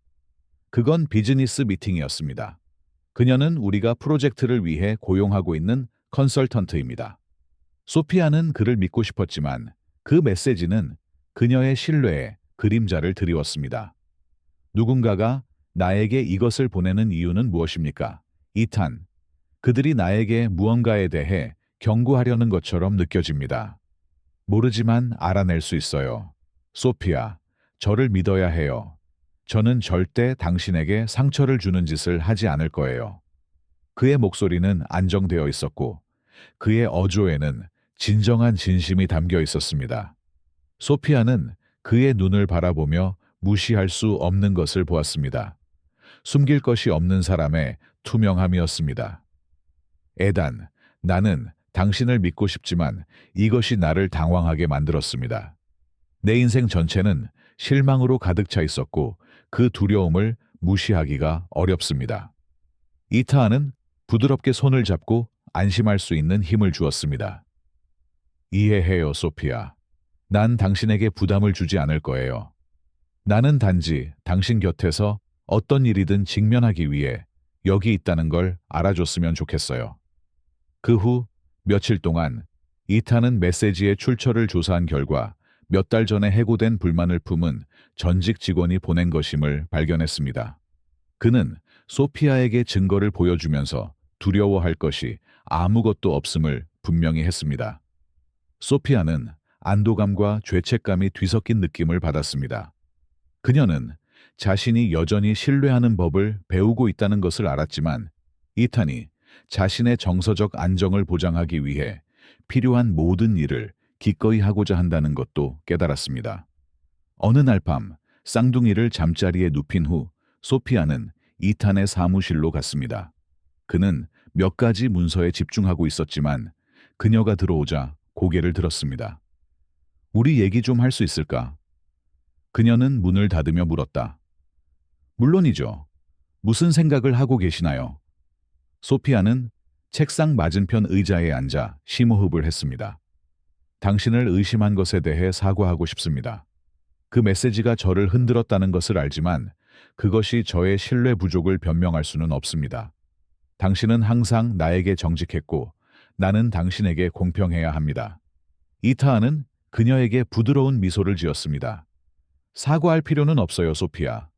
A: 그건 비즈니스 미팅이었습니다. 그녀는 우리가 프로젝트를 위해 고용하고 있는 컨설턴트입니다. 소피아는 그를 믿고 싶었지만 그 메시지는 그녀의 신뢰에 그림자를 드리웠습니다. 누군가가 나에게 이것을 보내는 이유는 무엇입니까? 이탄. 그들이 나에게 무언가에 대해 경고하려는 것처럼 느껴집니다. 모르지만 알아낼 수 있어요. 소피아, 저를 믿어야 해요. 저는 절대 당신에게 상처를 주는 짓을 하지 않을 거예요. 그의 목소리는 안정되어 있었고 그의 어조에는 진정한 진심이 담겨 있었습니다. 소피아는 그의 눈을 바라보며 무시할 수 없는 것을 보았습니다. 숨길 것이 없는 사람의 투명함이었습니다. 에단, 나는 당신을 믿고 싶지만 이것이 나를 당황하게 만들었습니다. 내 인생 전체는 실망으로 가득 차 있었고 그 두려움을 무시하기가 어렵습니다. 이타하는 부드럽게 손을 잡고 안심할 수 있는 힘을 주었습니다. 이해해요, 소피아. 난 당신에게 부담을 주지 않을 거예요. 나는 단지 당신 곁에서 어떤 일이든 직면하기 위해 여기 있다는 걸 알아줬으면 좋겠어요. 그 후 며칠 동안 이타는 메시지의 출처를 조사한 결과 몇 달 전에 해고된 불만을 품은 전직 직원이 보낸 것임을 발견했습니다. 그는 소피아에게 증거를 보여주면서 두려워할 것이 아무것도 없음을 분명히 했습니다. 소피아는 안도감과 죄책감이 뒤섞인 느낌을 받았습니다. 그녀는 자신이 여전히 신뢰하는 법을 배우고 있다는 것을 알았지만 이탄이 자신의 정서적 안정을 보장하기 위해 필요한 모든 일을 기꺼이 하고자 한다는 것도 깨달았습니다. 어느 날 밤 쌍둥이를 잠자리에 눕힌 후 소피아는 이탄의 사무실로 갔습니다. 그는 몇 가지 문서에 집중하고 있었지만 그녀가 들어오자 고개를 들었습니다. 우리 얘기 좀 할 수 있을까? 그녀는 문을 닫으며 물었다. 물론이죠. 무슨 생각을 하고 계시나요? 소피아는 책상 맞은편 의자에 앉아 심호흡을 했습니다. 당신을 의심한 것에 대해 사과하고 싶습니다. 그 메시지가 저를 흔들었다는 것을 알지만 그것이 저의 신뢰 부족을 변명할 수는 없습니다. 당신은 항상 나에게 정직했고 나는 당신에게 공평해야 합니다. 이타하는 그녀에게 부드러운 미소를 지었습니다. 사과할 필요는 없어요, 소피아.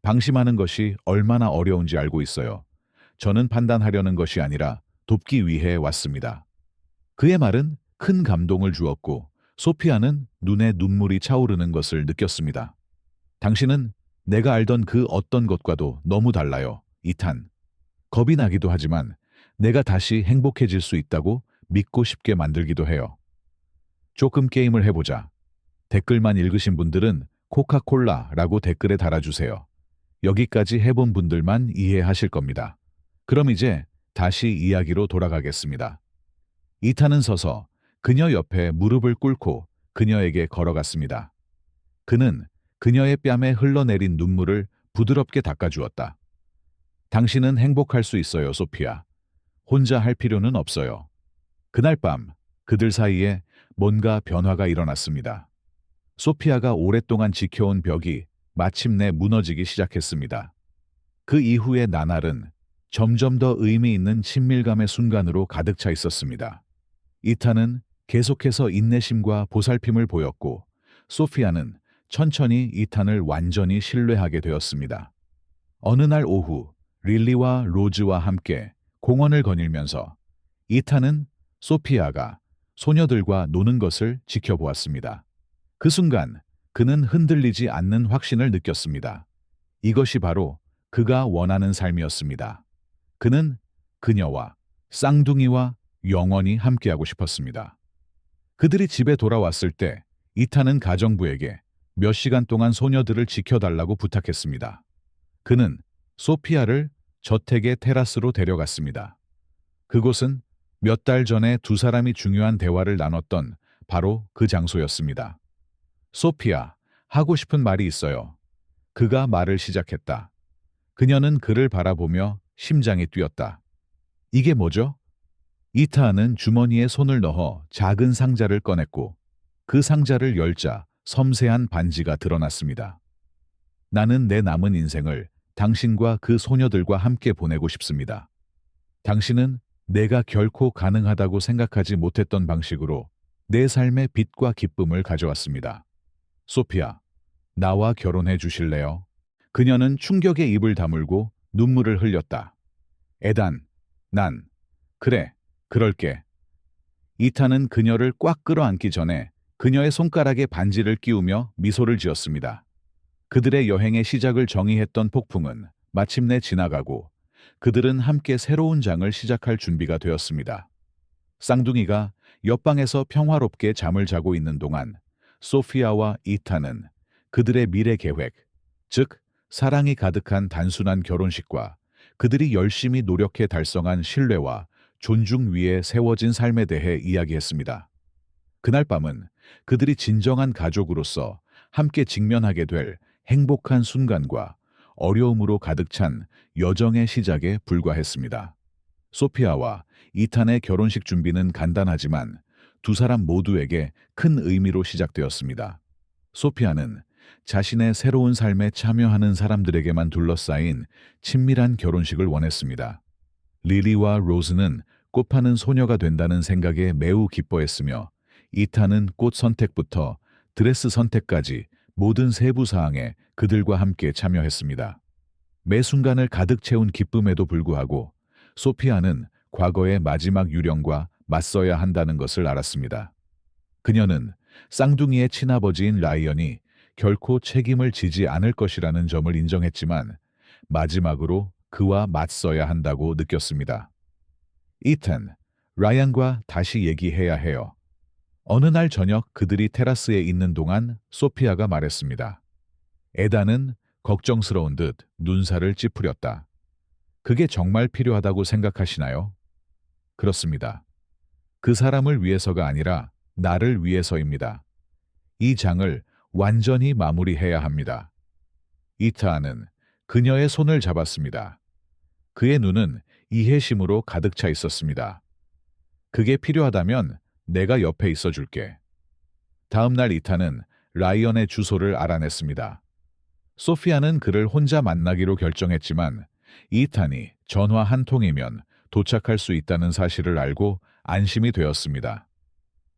A: 방심하는 것이 얼마나 어려운지 알고 있어요. 저는 판단하려는 것이 아니라 돕기 위해 왔습니다. 그의 말은 큰 감동을 주었고 소피아는 눈에 눈물이 차오르는 것을 느꼈습니다. 당신은 내가 알던 그 어떤 것과도 너무 달라요, 이탄. 겁이 나기도 하지만 내가 다시 행복해질 수 있다고 믿고 싶게 만들기도 해요. 조금 게임을 해보자. 댓글만 읽으신 분들은 코카콜라라고 댓글에 달아주세요. 여기까지 해본 분들만 이해하실 겁니다. 그럼 이제 다시 이야기로 돌아가겠습니다. 이탄은 서서 그녀 옆에 무릎을 꿇고 그녀에게 걸어갔습니다. 그는 그녀의 뺨에 흘러내린 눈물을 부드럽게 닦아주었다. 당신은 행복할 수 있어요, 소피아. 혼자 할 필요는 없어요. 그날 밤 그들 사이에 뭔가 변화가 일어났습니다. 소피아가 오랫동안 지켜온 벽이 마침내 무너지기 시작했습니다. 그 이후의 나날은 점점 더 의미 있는 친밀감의 순간으로 가득 차 있었습니다. 이탄은 계속해서 인내심과 보살핌을 보였고, 소피아는 천천히 이탄을 완전히 신뢰하게 되었습니다. 어느 날 오후, 릴리와 로즈와 함께 공원을 거닐면서 이탄은 소피아가 소녀들과 노는 것을 지켜보았습니다. 그 순간 그는 흔들리지 않는 확신을 느꼈습니다. 이것이 바로 그가 원하는 삶이었습니다. 그는 그녀와 쌍둥이와 영원히 함께하고 싶었습니다. 그들이 집에 돌아왔을 때 이탄은 가정부에게 몇 시간 동안 소녀들을 지켜달라고 부탁했습니다. 그는 소피아를 저택의 테라스로 데려갔습니다. 그곳은 몇 달 전에 두 사람이 중요한 대화를 나눴던 바로 그 장소였습니다. 소피아, 하고 싶은 말이 있어요. 그가 말을 시작했다. 그녀는 그를 바라보며 심장이 뛰었다. 이게 뭐죠? 이타는 주머니에 손을 넣어 작은 상자를 꺼냈고 그 상자를 열자 섬세한 반지가 드러났습니다. 나는 내 남은 인생을 당신과 그 소녀들과 함께 보내고 싶습니다. 당신은 내가 결코 가능하다고 생각하지 못했던 방식으로 내 삶의 빛과 기쁨을 가져왔습니다. 소피아, 나와 결혼해 주실래요? 그녀는 충격에 입을 다물고 눈물을 흘렸다. 에단, 그래, 그럴게. 이탄은 그녀를 꽉 끌어안기 전에 그녀의 손가락에 반지를 끼우며 미소를 지었습니다. 그들의 여행의 시작을 정의했던 폭풍은 마침내 지나가고 그들은 함께 새로운 장을 시작할 준비가 되었습니다. 쌍둥이가 옆방에서 평화롭게 잠을 자고 있는 동안 소피아와 이탄은 그들의 미래 계획, 즉 사랑이 가득한 단순한 결혼식과 그들이 열심히 노력해 달성한 신뢰와 존중 위에 세워진 삶에 대해 이야기했습니다. 그날 밤은 그들이 진정한 가족으로서 함께 직면하게 될 행복한 순간과 어려움으로 가득 찬 여정의 시작에 불과했습니다. 소피아와 이탄의 결혼식 준비는 간단하지만 두 사람 모두에게 큰 의미로 시작되었습니다. 소피아는 자신의 새로운 삶에 참여하는 사람들에게만 둘러싸인 친밀한 결혼식을 원했습니다. 릴리와 로즈는 꽃 파는 소녀가 된다는 생각에 매우 기뻐했으며 이탄은 꽃 선택부터 드레스 선택까지 모든 세부 사항에 그들과 함께 참여했습니다. 매 순간을 가득 채운 기쁨에도 불구하고 소피아는 과거의 마지막 유령과 맞서야 한다는 것을 알았습니다. 그녀는 쌍둥이의 친아버지인 라이언이 결코 책임을 지지 않을 것이라는 점을 인정했지만 마지막으로 그와 맞서야 한다고 느꼈습니다. 이탄, 라이언과 다시 얘기해야 해요. 어느 날 저녁 그들이 테라스에 있는 동안 소피아가 말했습니다. 에단은 걱정스러운 듯 눈살을 찌푸렸다. 그게 정말 필요하다고 생각하시나요? 그렇습니다. 그 사람을 위해서가 아니라 나를 위해서입니다. 이 장을 완전히 마무리해야 합니다. 이타는 그녀의 손을 잡았습니다. 그의 눈은 이해심으로 가득 차 있었습니다. 그게 필요하다면 내가 옆에 있어 줄게. 다음 날 이타는 라이언의 주소를 알아냈습니다. 소피아는 그를 혼자 만나기로 결정했지만 이탄이 전화 한 통이면 도착할 수 있다는 사실을 알고 안심이 되었습니다.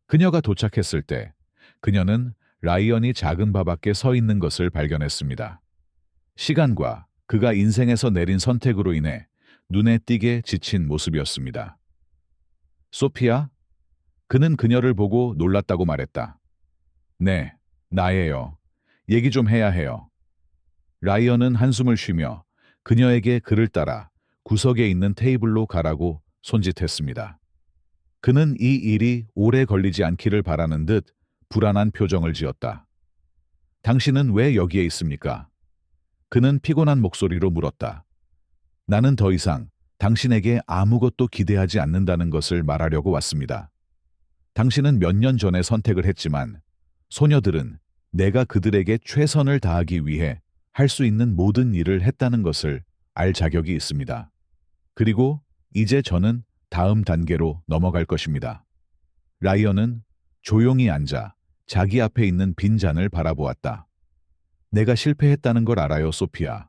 A: 그녀가 도착했을 때 그녀는 라이언이 작은 바 밖에 서 있는 것을 발견했습니다. 시간과 그가 인생에서 내린 선택으로 인해 눈에 띄게 지친 모습이었습니다. 소피아? 그는 그녀를 보고 놀랐다고 말했다. 네, 나예요. 얘기 좀 해야 해요. 라이언은 한숨을 쉬며 그녀에게 그를 따라 구석에 있는 테이블로 가라고 손짓했습니다. 그는 이 일이 오래 걸리지 않기를 바라는 듯 불안한 표정을 지었다. 당신은 왜 여기에 있습니까? 그는 피곤한 목소리로 물었다. 나는 더 이상 당신에게 아무것도 기대하지 않는다는 것을 말하려고 왔습니다. 당신은 몇 년 전에 선택을 했지만 소녀들은 내가 그들에게 최선을 다하기 위해 할 수 있는 모든 일을 했다는 것을 알 자격이 있습니다. 그리고 이제 저는 다음 단계로 넘어갈 것입니다. 라이언은 조용히 앉아 자기 앞에 있는 빈 잔을 바라보았다. 내가 실패했다는 걸 알아요, 소피아.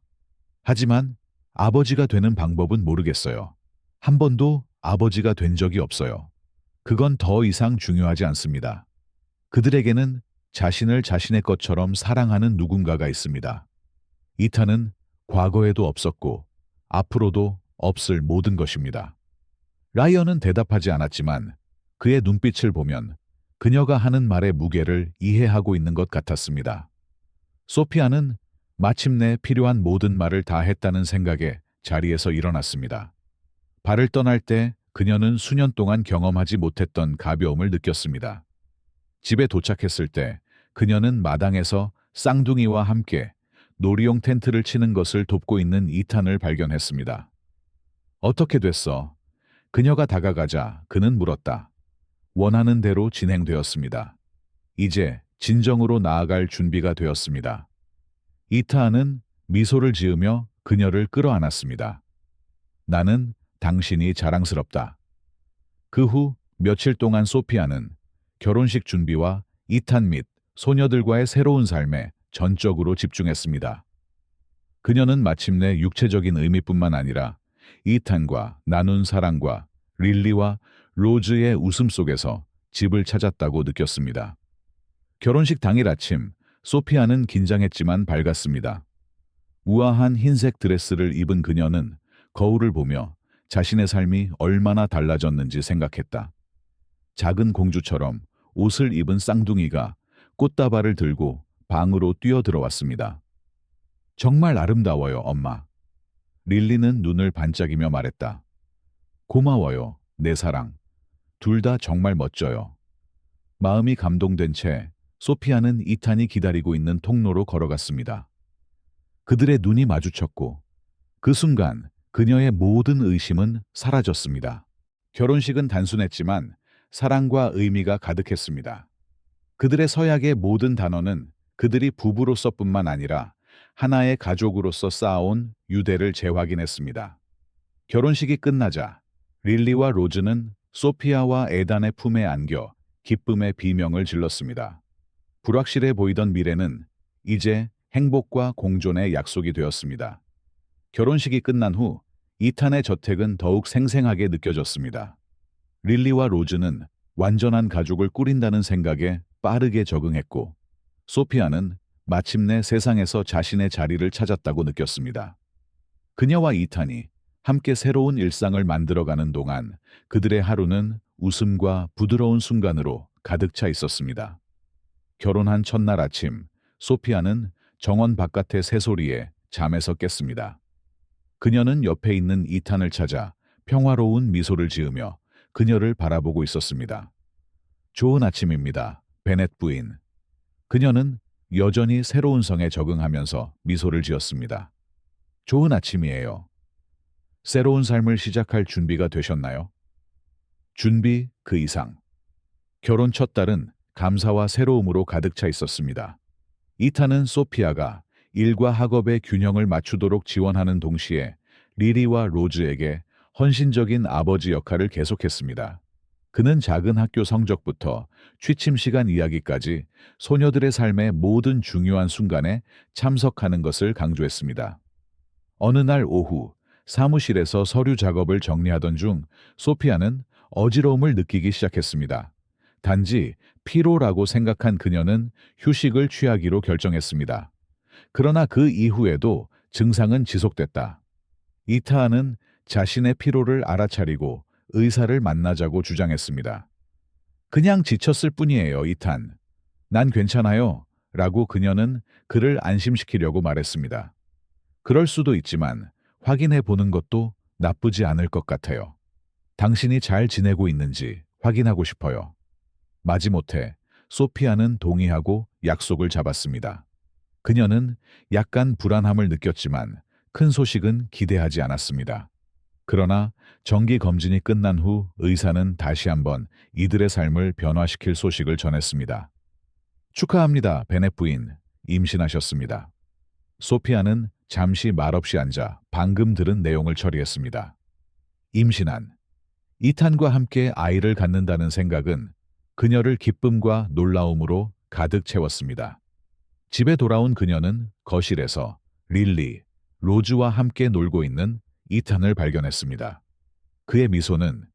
A: 하지만 아버지가 되는 방법은 모르겠어요. 한 번도 아버지가 된 적이 없어요. 그건 더 이상 중요하지 않습니다. 그들에게는 자신을 자신의 것처럼 사랑하는 누군가가 있습니다. 이탄은 과거에도 없었고 앞으로도 없을 모든 것입니다. 라이언은 대답하지 않았지만 그의 눈빛을 보면 그녀가 하는 말의 무게를 이해하고 있는 것 같았습니다. 소피아는 마침내 필요한 모든 말을 다 했다는 생각에 자리에서 일어났습니다. 발을 떠날 때 그녀는 수년 동안 경험하지 못했던 가벼움을 느꼈습니다. 집에 도착했을 때 그녀는 마당에서 쌍둥이와 함께 놀이용 텐트를 치는 것을 돕고 있는 이탄을 발견했습니다. 어떻게 됐어? 그녀가 다가가자 그는 물었다. 원하는 대로 진행되었습니다. 이제 진정으로 나아갈 준비가 되었습니다. 이타는 미소를 지으며 그녀를 끌어안았습니다. 나는 당신이 자랑스럽다. 그 후 며칠 동안 소피아는 결혼식 준비와 이탄 및 소녀들과의 새로운 삶에 전적으로 집중했습니다. 그녀는 마침내 육체적인 의미뿐만 아니라 이탄과 나눈 사랑과 릴리와 로즈의 웃음 속에서 집을 찾았다고 느꼈습니다. 결혼식 당일 아침, 소피아는 긴장했지만 밝았습니다. 우아한 흰색 드레스를 입은 그녀는 거울을 보며 자신의 삶이 얼마나 달라졌는지 생각했다. 작은 공주처럼 옷을 입은 쌍둥이가 꽃다발을 들고 방으로 뛰어들어왔습니다. 정말 아름다워요, 엄마. 릴리는 눈을 반짝이며 말했다. 고마워요, 내 사랑. 둘 다 정말 멋져요. 마음이 감동된 채 소피아는 이탄이 기다리고 있는 통로로 걸어갔습니다. 그들의 눈이 마주쳤고 그 순간 그녀의 모든 의심은 사라졌습니다. 결혼식은 단순했지만 사랑과 의미가 가득했습니다. 그들의 서약의 모든 단어는 그들이 부부로서뿐만 아니라 하나의 가족으로서 쌓아온 유대를 재확인했습니다. 결혼식이 끝나자 릴리와 로즈는 소피아와 에단의 품에 안겨 기쁨의 비명을 질렀습니다. 불확실해 보이던 미래는 이제 행복과 공존의 약속이 되었습니다. 결혼식이 끝난 후 이탄의 저택은 더욱 생생하게 느껴졌습니다. 릴리와 로즈는 완전한 가족을 꾸린다는 생각에 빠르게 적응했고 소피아는 마침내 세상에서 자신의 자리를 찾았다고 느꼈습니다. 그녀와 이탄이 함께 새로운 일상을 만들어가는 동안 그들의 하루는 웃음과 부드러운 순간으로 가득 차 있었습니다. 결혼한 첫날 아침, 소피아는 정원 바깥의 새소리에 잠에서 깼습니다. 그녀는 옆에 있는 이탄을 찾아 평화로운 미소를 지으며 그녀를 바라보고 있었습니다. 좋은 아침입니다, 베넷 부인. 그녀는 여전히 새로운 성에 적응하면서 미소를 지었습니다. 좋은 아침이에요. 새로운 삶을 시작할 준비가 되셨나요? 준비 그 이상. 결혼 첫 달은 감사와 새로움으로 가득 차 있었습니다. 이탄은 소피아가 일과 학업의 균형을 맞추도록 지원하는 동시에 리리와 로즈에게 헌신적인 아버지 역할을 계속했습니다. 그는 작은 학교 성적부터 취침 시간 이야기까지 소녀들의 삶의 모든 중요한 순간에 참석하는 것을 강조했습니다. 어느 날 오후 사무실에서 서류 작업을 정리하던 중 소피아는 어지러움을 느끼기 시작했습니다. 단지 피로라고 생각한 그녀는 휴식을 취하기로 결정했습니다. 그러나 그 이후에도 증상은 지속됐다. 이타는 자신의 피로를 알아차리고 의사를 만나자고 주장했습니다. 그냥 지쳤을 뿐이에요, 이탄. 난 괜찮아요. 라고 그녀는 그를 안심시키려고 말했습니다. 그럴 수도 있지만 확인해 보는 것도 나쁘지 않을 것 같아요. 당신이 잘 지내고 있는지 확인하고 싶어요. 마지못해 소피아는 동의하고 약속을 잡았습니다. 그녀는 약간 불안함을 느꼈지만 큰 소식은 기대하지 않았습니다. 그러나 정기 검진이 끝난 후 의사는 다시 한번 이들의 삶을 변화시킬 소식을 전했습니다. 축하합니다, 베넷 부인. 임신하셨습니다. 소피아는 잠시 말없이 앉아 방금 들은 내용을 처리했습니다. 임신한. 이탄과 함께 아이를 갖는다는 생각은 그녀를 기쁨과 놀라움으로 가득 채웠습니다. 집에 돌아온 그녀는 거실에서 릴리, 로즈와 함께 놀고 있는 이탄을 발견했습니다. 그의 미소는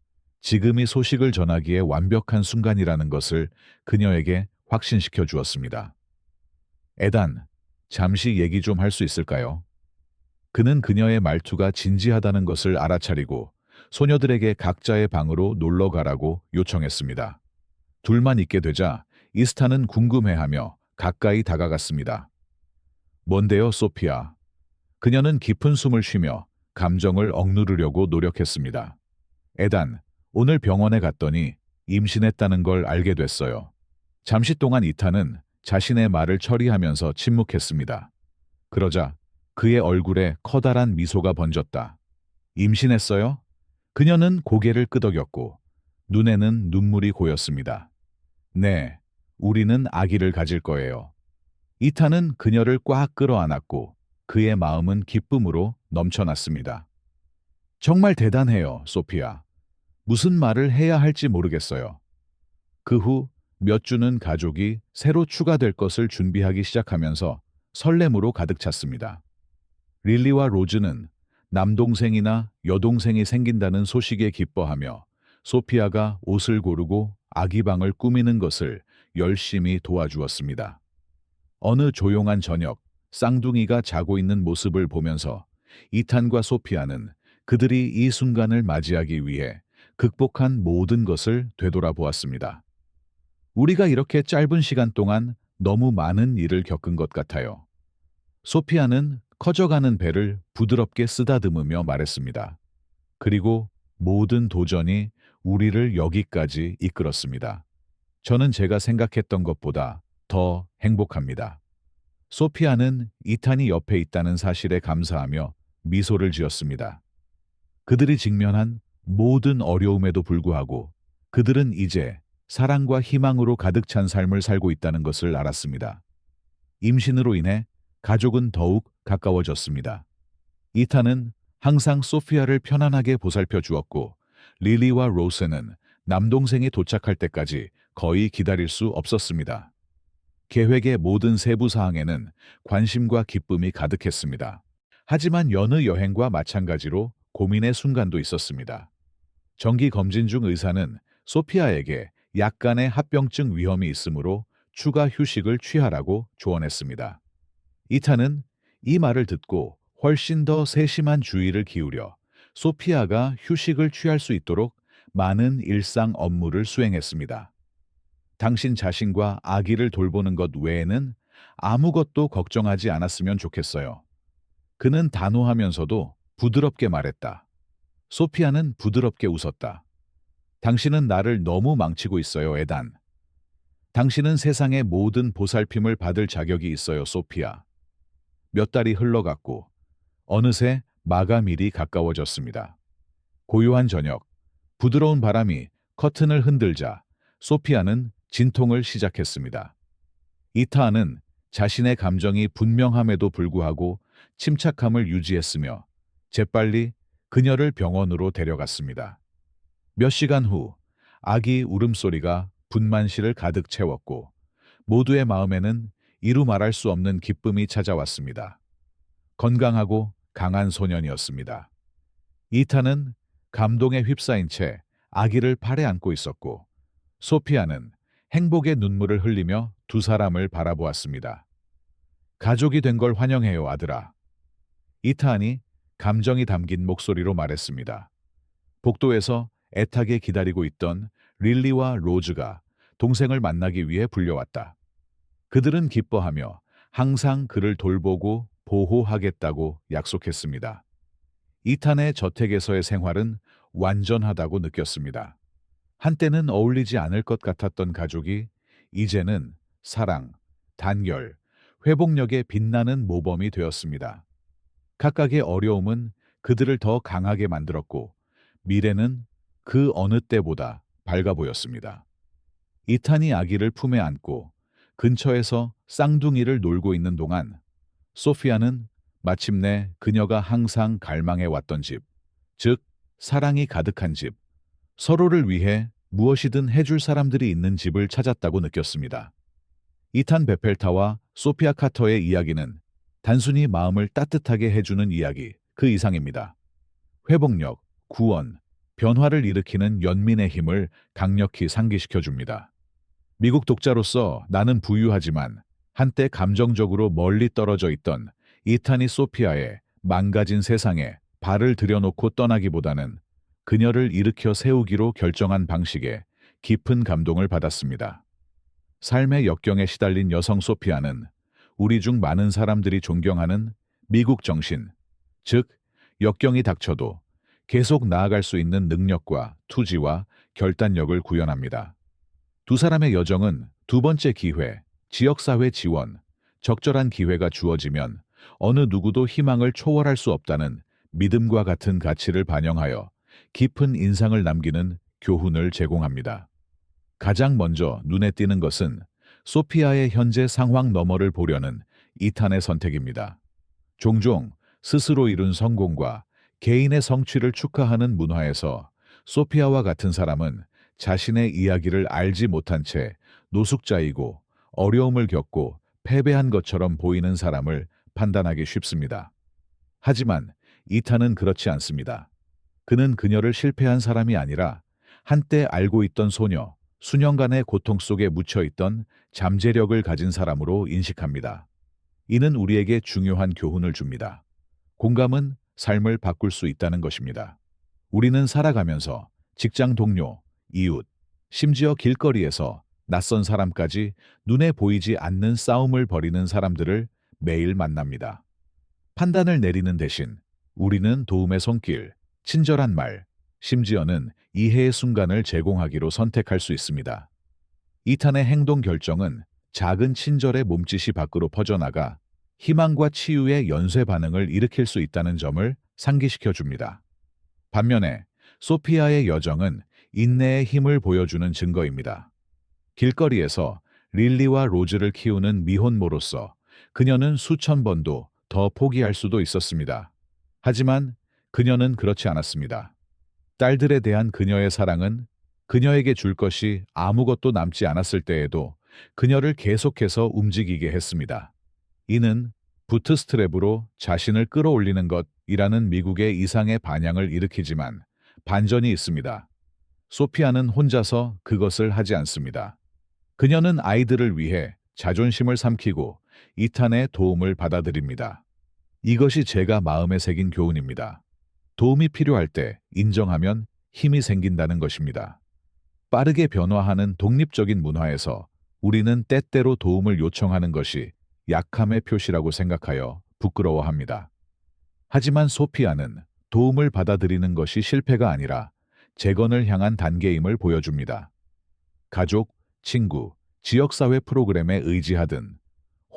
A: 지금이 소식을 전하기에 완벽한 순간이라는 것을 그녀에게 확신시켜 주었습니다. 에단, 잠시 얘기 좀 할 수 있을까요? 그는 그녀의 말투가 진지하다는 것을 알아차리고 소녀들에게 각자의 방으로 놀러 가라고 요청했습니다. 둘만 있게 되자 이스타는 궁금해하며 가까이 다가갔습니다. 뭔데요, 소피아? 그녀는 깊은 숨을 쉬며 감정을 억누르려고 노력했습니다. 에단, 오늘 병원에 갔더니 임신했다는 걸 알게 됐어요. 잠시 동안 이탄은 자신의 말을 처리하면서 침묵했습니다. 그러자 그의 얼굴에 커다란 미소가 번졌다. 임신했어요? 그녀는 고개를 끄덕였고 눈에는 눈물이 고였습니다. 네, 우리는 아기를 가질 거예요. 이탄은 그녀를 꽉 끌어안았고 그의 마음은 기쁨으로 넘쳐났습니다. 정말 대단해요, 소피아. 무슨 말을 해야 할지 모르겠어요. 그 후 몇 주는 가족이 새로 추가될 것을 준비하기 시작하면서 설렘으로 가득 찼습니다. 릴리와 로즈는 남동생이나 여동생이 생긴다는 소식에 기뻐하며 소피아가 옷을 고르고 아기방을 꾸미는 것을 열심히 도와주었습니다. 어느 조용한 저녁, 쌍둥이가 자고 있는 모습을 보면서 이탄과 소피아는 그들이 이 순간을 맞이하기 위해 극복한 모든 것을 되돌아보았습니다. 우리가 이렇게 짧은 시간 동안 너무 많은 일을 겪은 것 같아요. 소피아는 커져가는 배를 부드럽게 쓰다듬으며 말했습니다. 그리고 모든 도전이 우리를 여기까지 이끌었습니다. 저는 제가 생각했던 것보다 더 행복합니다. 소피아는 이탄이 옆에 있다는 사실에 감사하며 미소를 지었습니다. 그들이 직면한 모든 어려움에도 불구하고 그들은 이제 사랑과 희망으로 가득 찬 삶을 살고 있다는 것을 알았습니다. 임신으로 인해 가족은 더욱 가까워졌습니다. 이탄은 항상 소피아를 편안하게 보살펴 주었고 릴리와 로스는 남동생이 도착할 때까지 거의 기다릴 수 없었습니다. 계획의 모든 세부 사항에는 관심과 기쁨이 가득했습니다. 하지만 여느 여행과 마찬가지로 고민의 순간도 있었습니다. 정기 검진 중 의사는 소피아에게 약간의 합병증 위험이 있으므로 추가 휴식을 취하라고 조언했습니다. 이탄은 이 말을 듣고 훨씬 더 세심한 주의를 기울여 소피아가 휴식을 취할 수 있도록 많은 일상 업무를 수행했습니다. 당신 자신과 아기를 돌보는 것 외에는 아무것도 걱정하지 않았으면 좋겠어요. 그는 단호하면서도 부드럽게 말했다. 소피아는 부드럽게 웃었다. 당신은 나를 너무 망치고 있어요, 에단. 당신은 세상의 모든 보살핌을 받을 자격이 있어요, 소피아. 몇 달이 흘러갔고 어느새 마감일이 가까워졌습니다. 고요한 저녁, 부드러운 바람이 커튼을 흔들자 소피아는 진통을 시작했습니다. 이타는 자신의 감정이 분명함에도 불구하고 침착함을 유지했으며 재빨리 그녀를 병원으로 데려갔습니다. 몇 시간 후 아기 울음소리가 분만실을 가득 채웠고 모두의 마음에는 이루 말할 수 없는 기쁨이 찾아왔습니다. 건강하고 강한 소년이었습니다. 이탄은 감동에 휩싸인 채 아기를 팔에 안고 있었고 소피아는 행복의 눈물을 흘리며 두 사람을 바라보았습니다. 가족이 된 걸 환영해요, 아들아. 이탄이 감정이 담긴 목소리로 말했습니다. 복도에서 애타게 기다리고 있던 릴리와 로즈가 동생을 만나기 위해 불려왔다. 그들은 기뻐하며 항상 그를 돌보고 보호하겠다고 약속했습니다. 이탄의 저택에서의 생활은 완전하다고 느꼈습니다. 한때는 어울리지 않을 것 같았던 가족이 이제는 사랑, 단결, 회복력에 빛나는 모범이 되었습니다. 각각의 어려움은 그들을 더 강하게 만들었고 미래는 그 어느 때보다 밝아 보였습니다. 이탄이 아기를 품에 안고 근처에서 쌍둥이를 놀고 있는 동안 소피아는 마침내 그녀가 항상 갈망해 왔던 집, 즉 사랑이 가득한 집, 서로를 위해 무엇이든 해줄 사람들이 있는 집을 찾았다고 느꼈습니다. 이탄 베펠타와 소피아 카터의 이야기는 단순히 마음을 따뜻하게 해주는 이야기 그 이상입니다. 회복력, 구원, 변화를 일으키는 연민의 힘을 강력히 상기시켜 줍니다. 미국 독자로서 나는 부유하지만 한때 감정적으로 멀리 떨어져 있던 이탄이 소피아의 망가진 세상에 발을 들여놓고 떠나기보다는 그녀를 일으켜 세우기로 결정한 방식에 깊은 감동을 받았습니다. 삶의 역경에 시달린 여성 소피아는 우리 중 많은 사람들이 존경하는 미국 정신, 즉, 역경이 닥쳐도 계속 나아갈 수 있는 능력과 투지와 결단력을 구현합니다. 두 사람의 여정은 두 번째 기회, 지역사회 지원, 적절한 기회가 주어지면 어느 누구도 희망을 초월할 수 없다는 믿음과 같은 가치를 반영하여 깊은 인상을 남기는 교훈을 제공합니다. 가장 먼저 눈에 띄는 것은 소피아의 현재 상황 너머를 보려는 이탄의 선택입니다. 종종 스스로 이룬 성공과 개인의 성취를 축하하는 문화에서 소피아와 같은 사람은 자신의 이야기를 알지 못한 채 노숙자이고 어려움을 겪고 패배한 것처럼 보이는 사람을 판단하기 쉽습니다. 하지만 이탄은 그렇지 않습니다. 그는 그녀를 실패한 사람이 아니라 한때 알고 있던 소녀, 수년간의 고통 속에 묻혀있던 잠재력을 가진 사람으로 인식합니다. 이는 우리에게 중요한 교훈을 줍니다. 공감은 삶을 바꿀 수 있다는 것입니다. 우리는 살아가면서 직장 동료, 이웃, 심지어 길거리에서 낯선 사람까지 눈에 보이지 않는 싸움을 벌이는 사람들을 매일 만납니다. 판단을 내리는 대신 우리는 도움의 손길, 친절한 말, 심지어는 이해의 순간을 제공하기로 선택할 수 있습니다. 이탄의 행동 결정은 작은 친절의 몸짓이 밖으로 퍼져나가 희망과 치유의 연쇄 반응을 일으킬 수 있다는 점을 상기시켜 줍니다. 반면에 소피아의 여정은 인내의 힘을 보여주는 증거입니다. 길거리에서 릴리와 로즈를 키우는 미혼모로서 그녀는 수천 번도 더 포기할 수도 있었습니다. 하지만 그녀는 그렇지 않았습니다. 딸들에 대한 그녀의 사랑은 그녀에게 줄 것이 아무것도 남지 않았을 때에도 그녀를 계속해서 움직이게 했습니다. 이는 부트스트랩으로 자신을 끌어올리는 것이라는 미국의 이상의 반향을 일으키지만 반전이 있습니다. 소피아는 혼자서 그것을 하지 않습니다. 그녀는 아이들을 위해 자존심을 삼키고 이탄의 도움을 받아들입니다. 이것이 제가 마음에 새긴 교훈입니다. 도움이 필요할 때 인정하면 힘이 생긴다는 것입니다. 빠르게 변화하는 독립적인 문화에서 우리는 때때로 도움을 요청하는 것이 약함의 표시라고 생각하여 부끄러워합니다. 하지만 소피아는 도움을 받아들이는 것이 실패가 아니라 재건을 향한 단계임을 보여줍니다. 가족, 친구, 지역사회 프로그램에 의지하든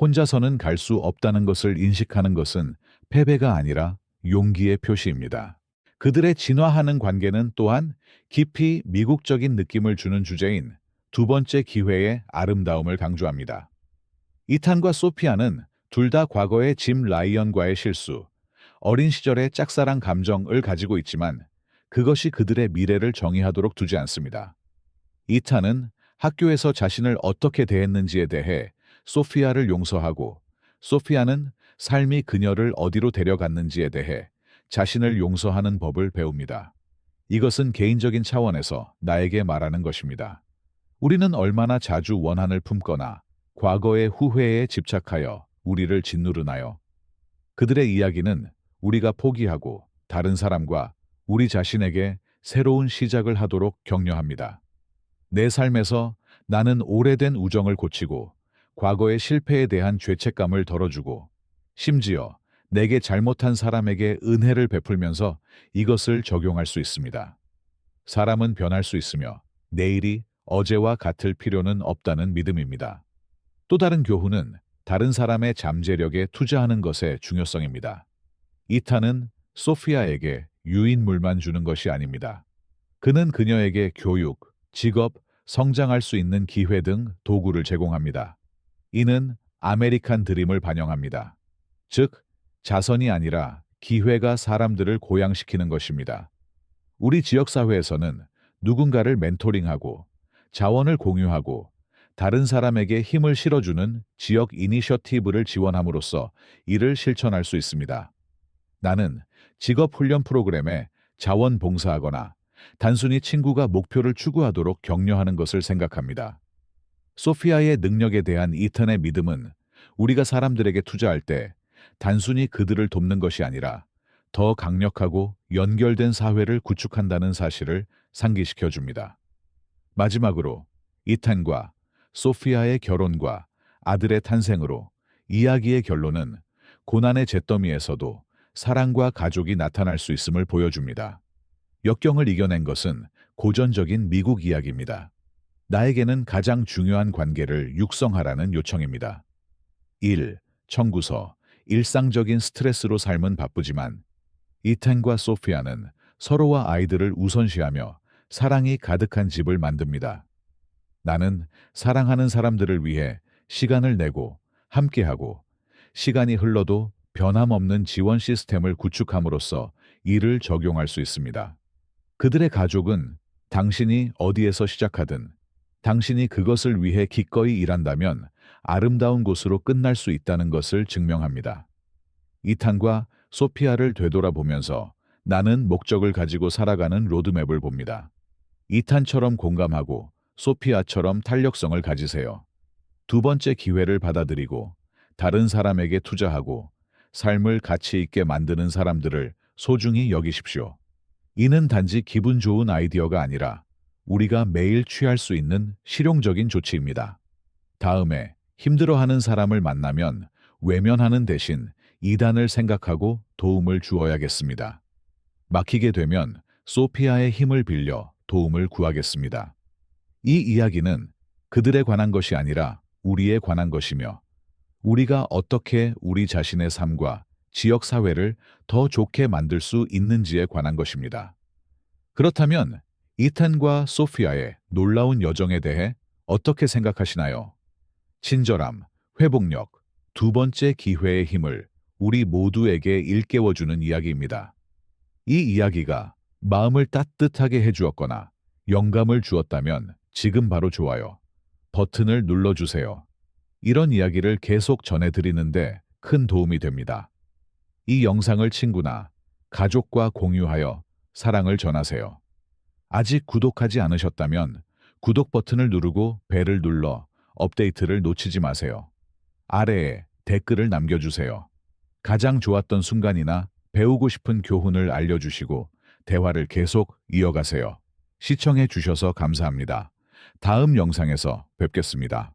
A: 혼자서는 갈 수 없다는 것을 인식하는 것은 패배가 아니라 용기의 표시입니다. 그들의 진화하는 관계는 또한 깊이 미국적인 느낌을 주는 주제인 두 번째 기회의 아름다움을 강조합니다. 이탄과 소피아는 둘 다 과거의 짐 라이언과의 실수, 어린 시절의 짝사랑 감정을 가지고 있지만 그것이 그들의 미래를 정의하도록 두지 않습니다. 이탄은 학교에서 자신을 어떻게 대했는지에 대해 소피아를 용서하고 소피아는 삶이 그녀를 어디로 데려갔는지에 대해 자신을 용서하는 법을 배웁니다. 이것은 개인적인 차원에서 나에게 말하는 것입니다. 우리는 얼마나 자주 원한을 품거나 과거의 후회에 집착하여 우리를 짓누르나요? 그들의 이야기는 우리가 포기하고 다른 사람과 우리 자신에게 새로운 시작을 하도록 격려합니다. 내 삶에서 나는 오래된 우정을 고치고 과거의 실패에 대한 죄책감을 덜어주고 심지어 내게 잘못한 사람에게 은혜를 베풀면서 이것을 적용할 수 있습니다. 사람은 변할 수 있으며 내일이 어제와 같을 필요는 없다는 믿음입니다. 또 다른 교훈은 다른 사람의 잠재력에 투자하는 것의 중요성입니다. 이탄은 소피아에게 유인물만 주는 것이 아닙니다. 그는 그녀에게 교육, 직업, 성장할 수 있는 기회 등 도구를 제공합니다. 이는 아메리칸 드림을 반영합니다. 즉, 자선이 아니라 기회가 사람들을 고양시키는 것입니다. 우리 지역사회에서는 누군가를 멘토링하고 자원을 공유하고 다른 사람에게 힘을 실어주는 지역 이니셔티브를 지원함으로써 이를 실천할 수 있습니다. 나는 직업훈련 프로그램에 자원봉사하거나 단순히 친구가 목표를 추구하도록 격려하는 것을 생각합니다. 소피아의 능력에 대한 이탄의 믿음은 우리가 사람들에게 투자할 때 단순히 그들을 돕는 것이 아니라 더 강력하고 연결된 사회를 구축한다는 사실을 상기시켜 줍니다. 마지막으로 이탄과 소피아의 결혼과 아들의 탄생으로 이야기의 결론은 고난의 잿더미에서도 사랑과 가족이 나타날 수 있음을 보여줍니다. 역경을 이겨낸 것은 고전적인 미국 이야기입니다. 나에게는 가장 중요한 관계를 육성하라는 요청입니다. 1. 청구서. 일상적인 스트레스로 삶은 바쁘지만 이탄과 소피아는 서로와 아이들을 우선시하며 사랑이 가득한 집을 만듭니다. 나는 사랑하는 사람들을 위해 시간을 내고 함께하고 시간이 흘러도 변함없는 지원 시스템을 구축함으로써 이를 적용할 수 있습니다. 그들의 가족은 당신이 어디에서 시작하든 당신이 그것을 위해 기꺼이 일한다면 아름다운 곳으로 끝날 수 있다는 것을 증명합니다. 이탄과 소피아를 되돌아보면서 나는 목적을 가지고 살아가는 로드맵을 봅니다. 이탄처럼 공감하고 소피아처럼 탄력성을 가지세요. 두 번째 기회를 받아들이고 다른 사람에게 투자하고 삶을 가치 있게 만드는 사람들을 소중히 여기십시오. 이는 단지 기분 좋은 아이디어가 아니라 우리가 매일 취할 수 있는 실용적인 조치입니다. 다음에 힘들어하는 사람을 만나면 외면하는 대신 이단을 생각하고 도움을 주어야겠습니다. 막히게 되면 소피아의 힘을 빌려 도움을 구하겠습니다. 이 이야기는 그들에 관한 것이 아니라 우리에 관한 것이며 우리가 어떻게 우리 자신의 삶과 지역 사회를 더 좋게 만들 수 있는지에 관한 것입니다. 그렇다면 이탄과 소피아의 놀라운 여정에 대해 어떻게 생각하시나요? 친절함, 회복력, 두 번째 기회의 힘을 우리 모두에게 일깨워주는 이야기입니다. 이 이야기가 마음을 따뜻하게 해주었거나 영감을 주었다면 지금 바로 좋아요 버튼을 눌러주세요. 이런 이야기를 계속 전해드리는데 큰 도움이 됩니다. 이 영상을 친구나 가족과 공유하여 사랑을 전하세요. 아직 구독하지 않으셨다면 구독 버튼을 누르고 벨을 눌러 업데이트를 놓치지 마세요. 아래에 댓글을 남겨주세요. 가장 좋았던 순간이나 배우고 싶은 교훈을 알려주시고 대화를 계속 이어가세요. 시청해 주셔서 감사합니다. 다음 영상에서 뵙겠습니다.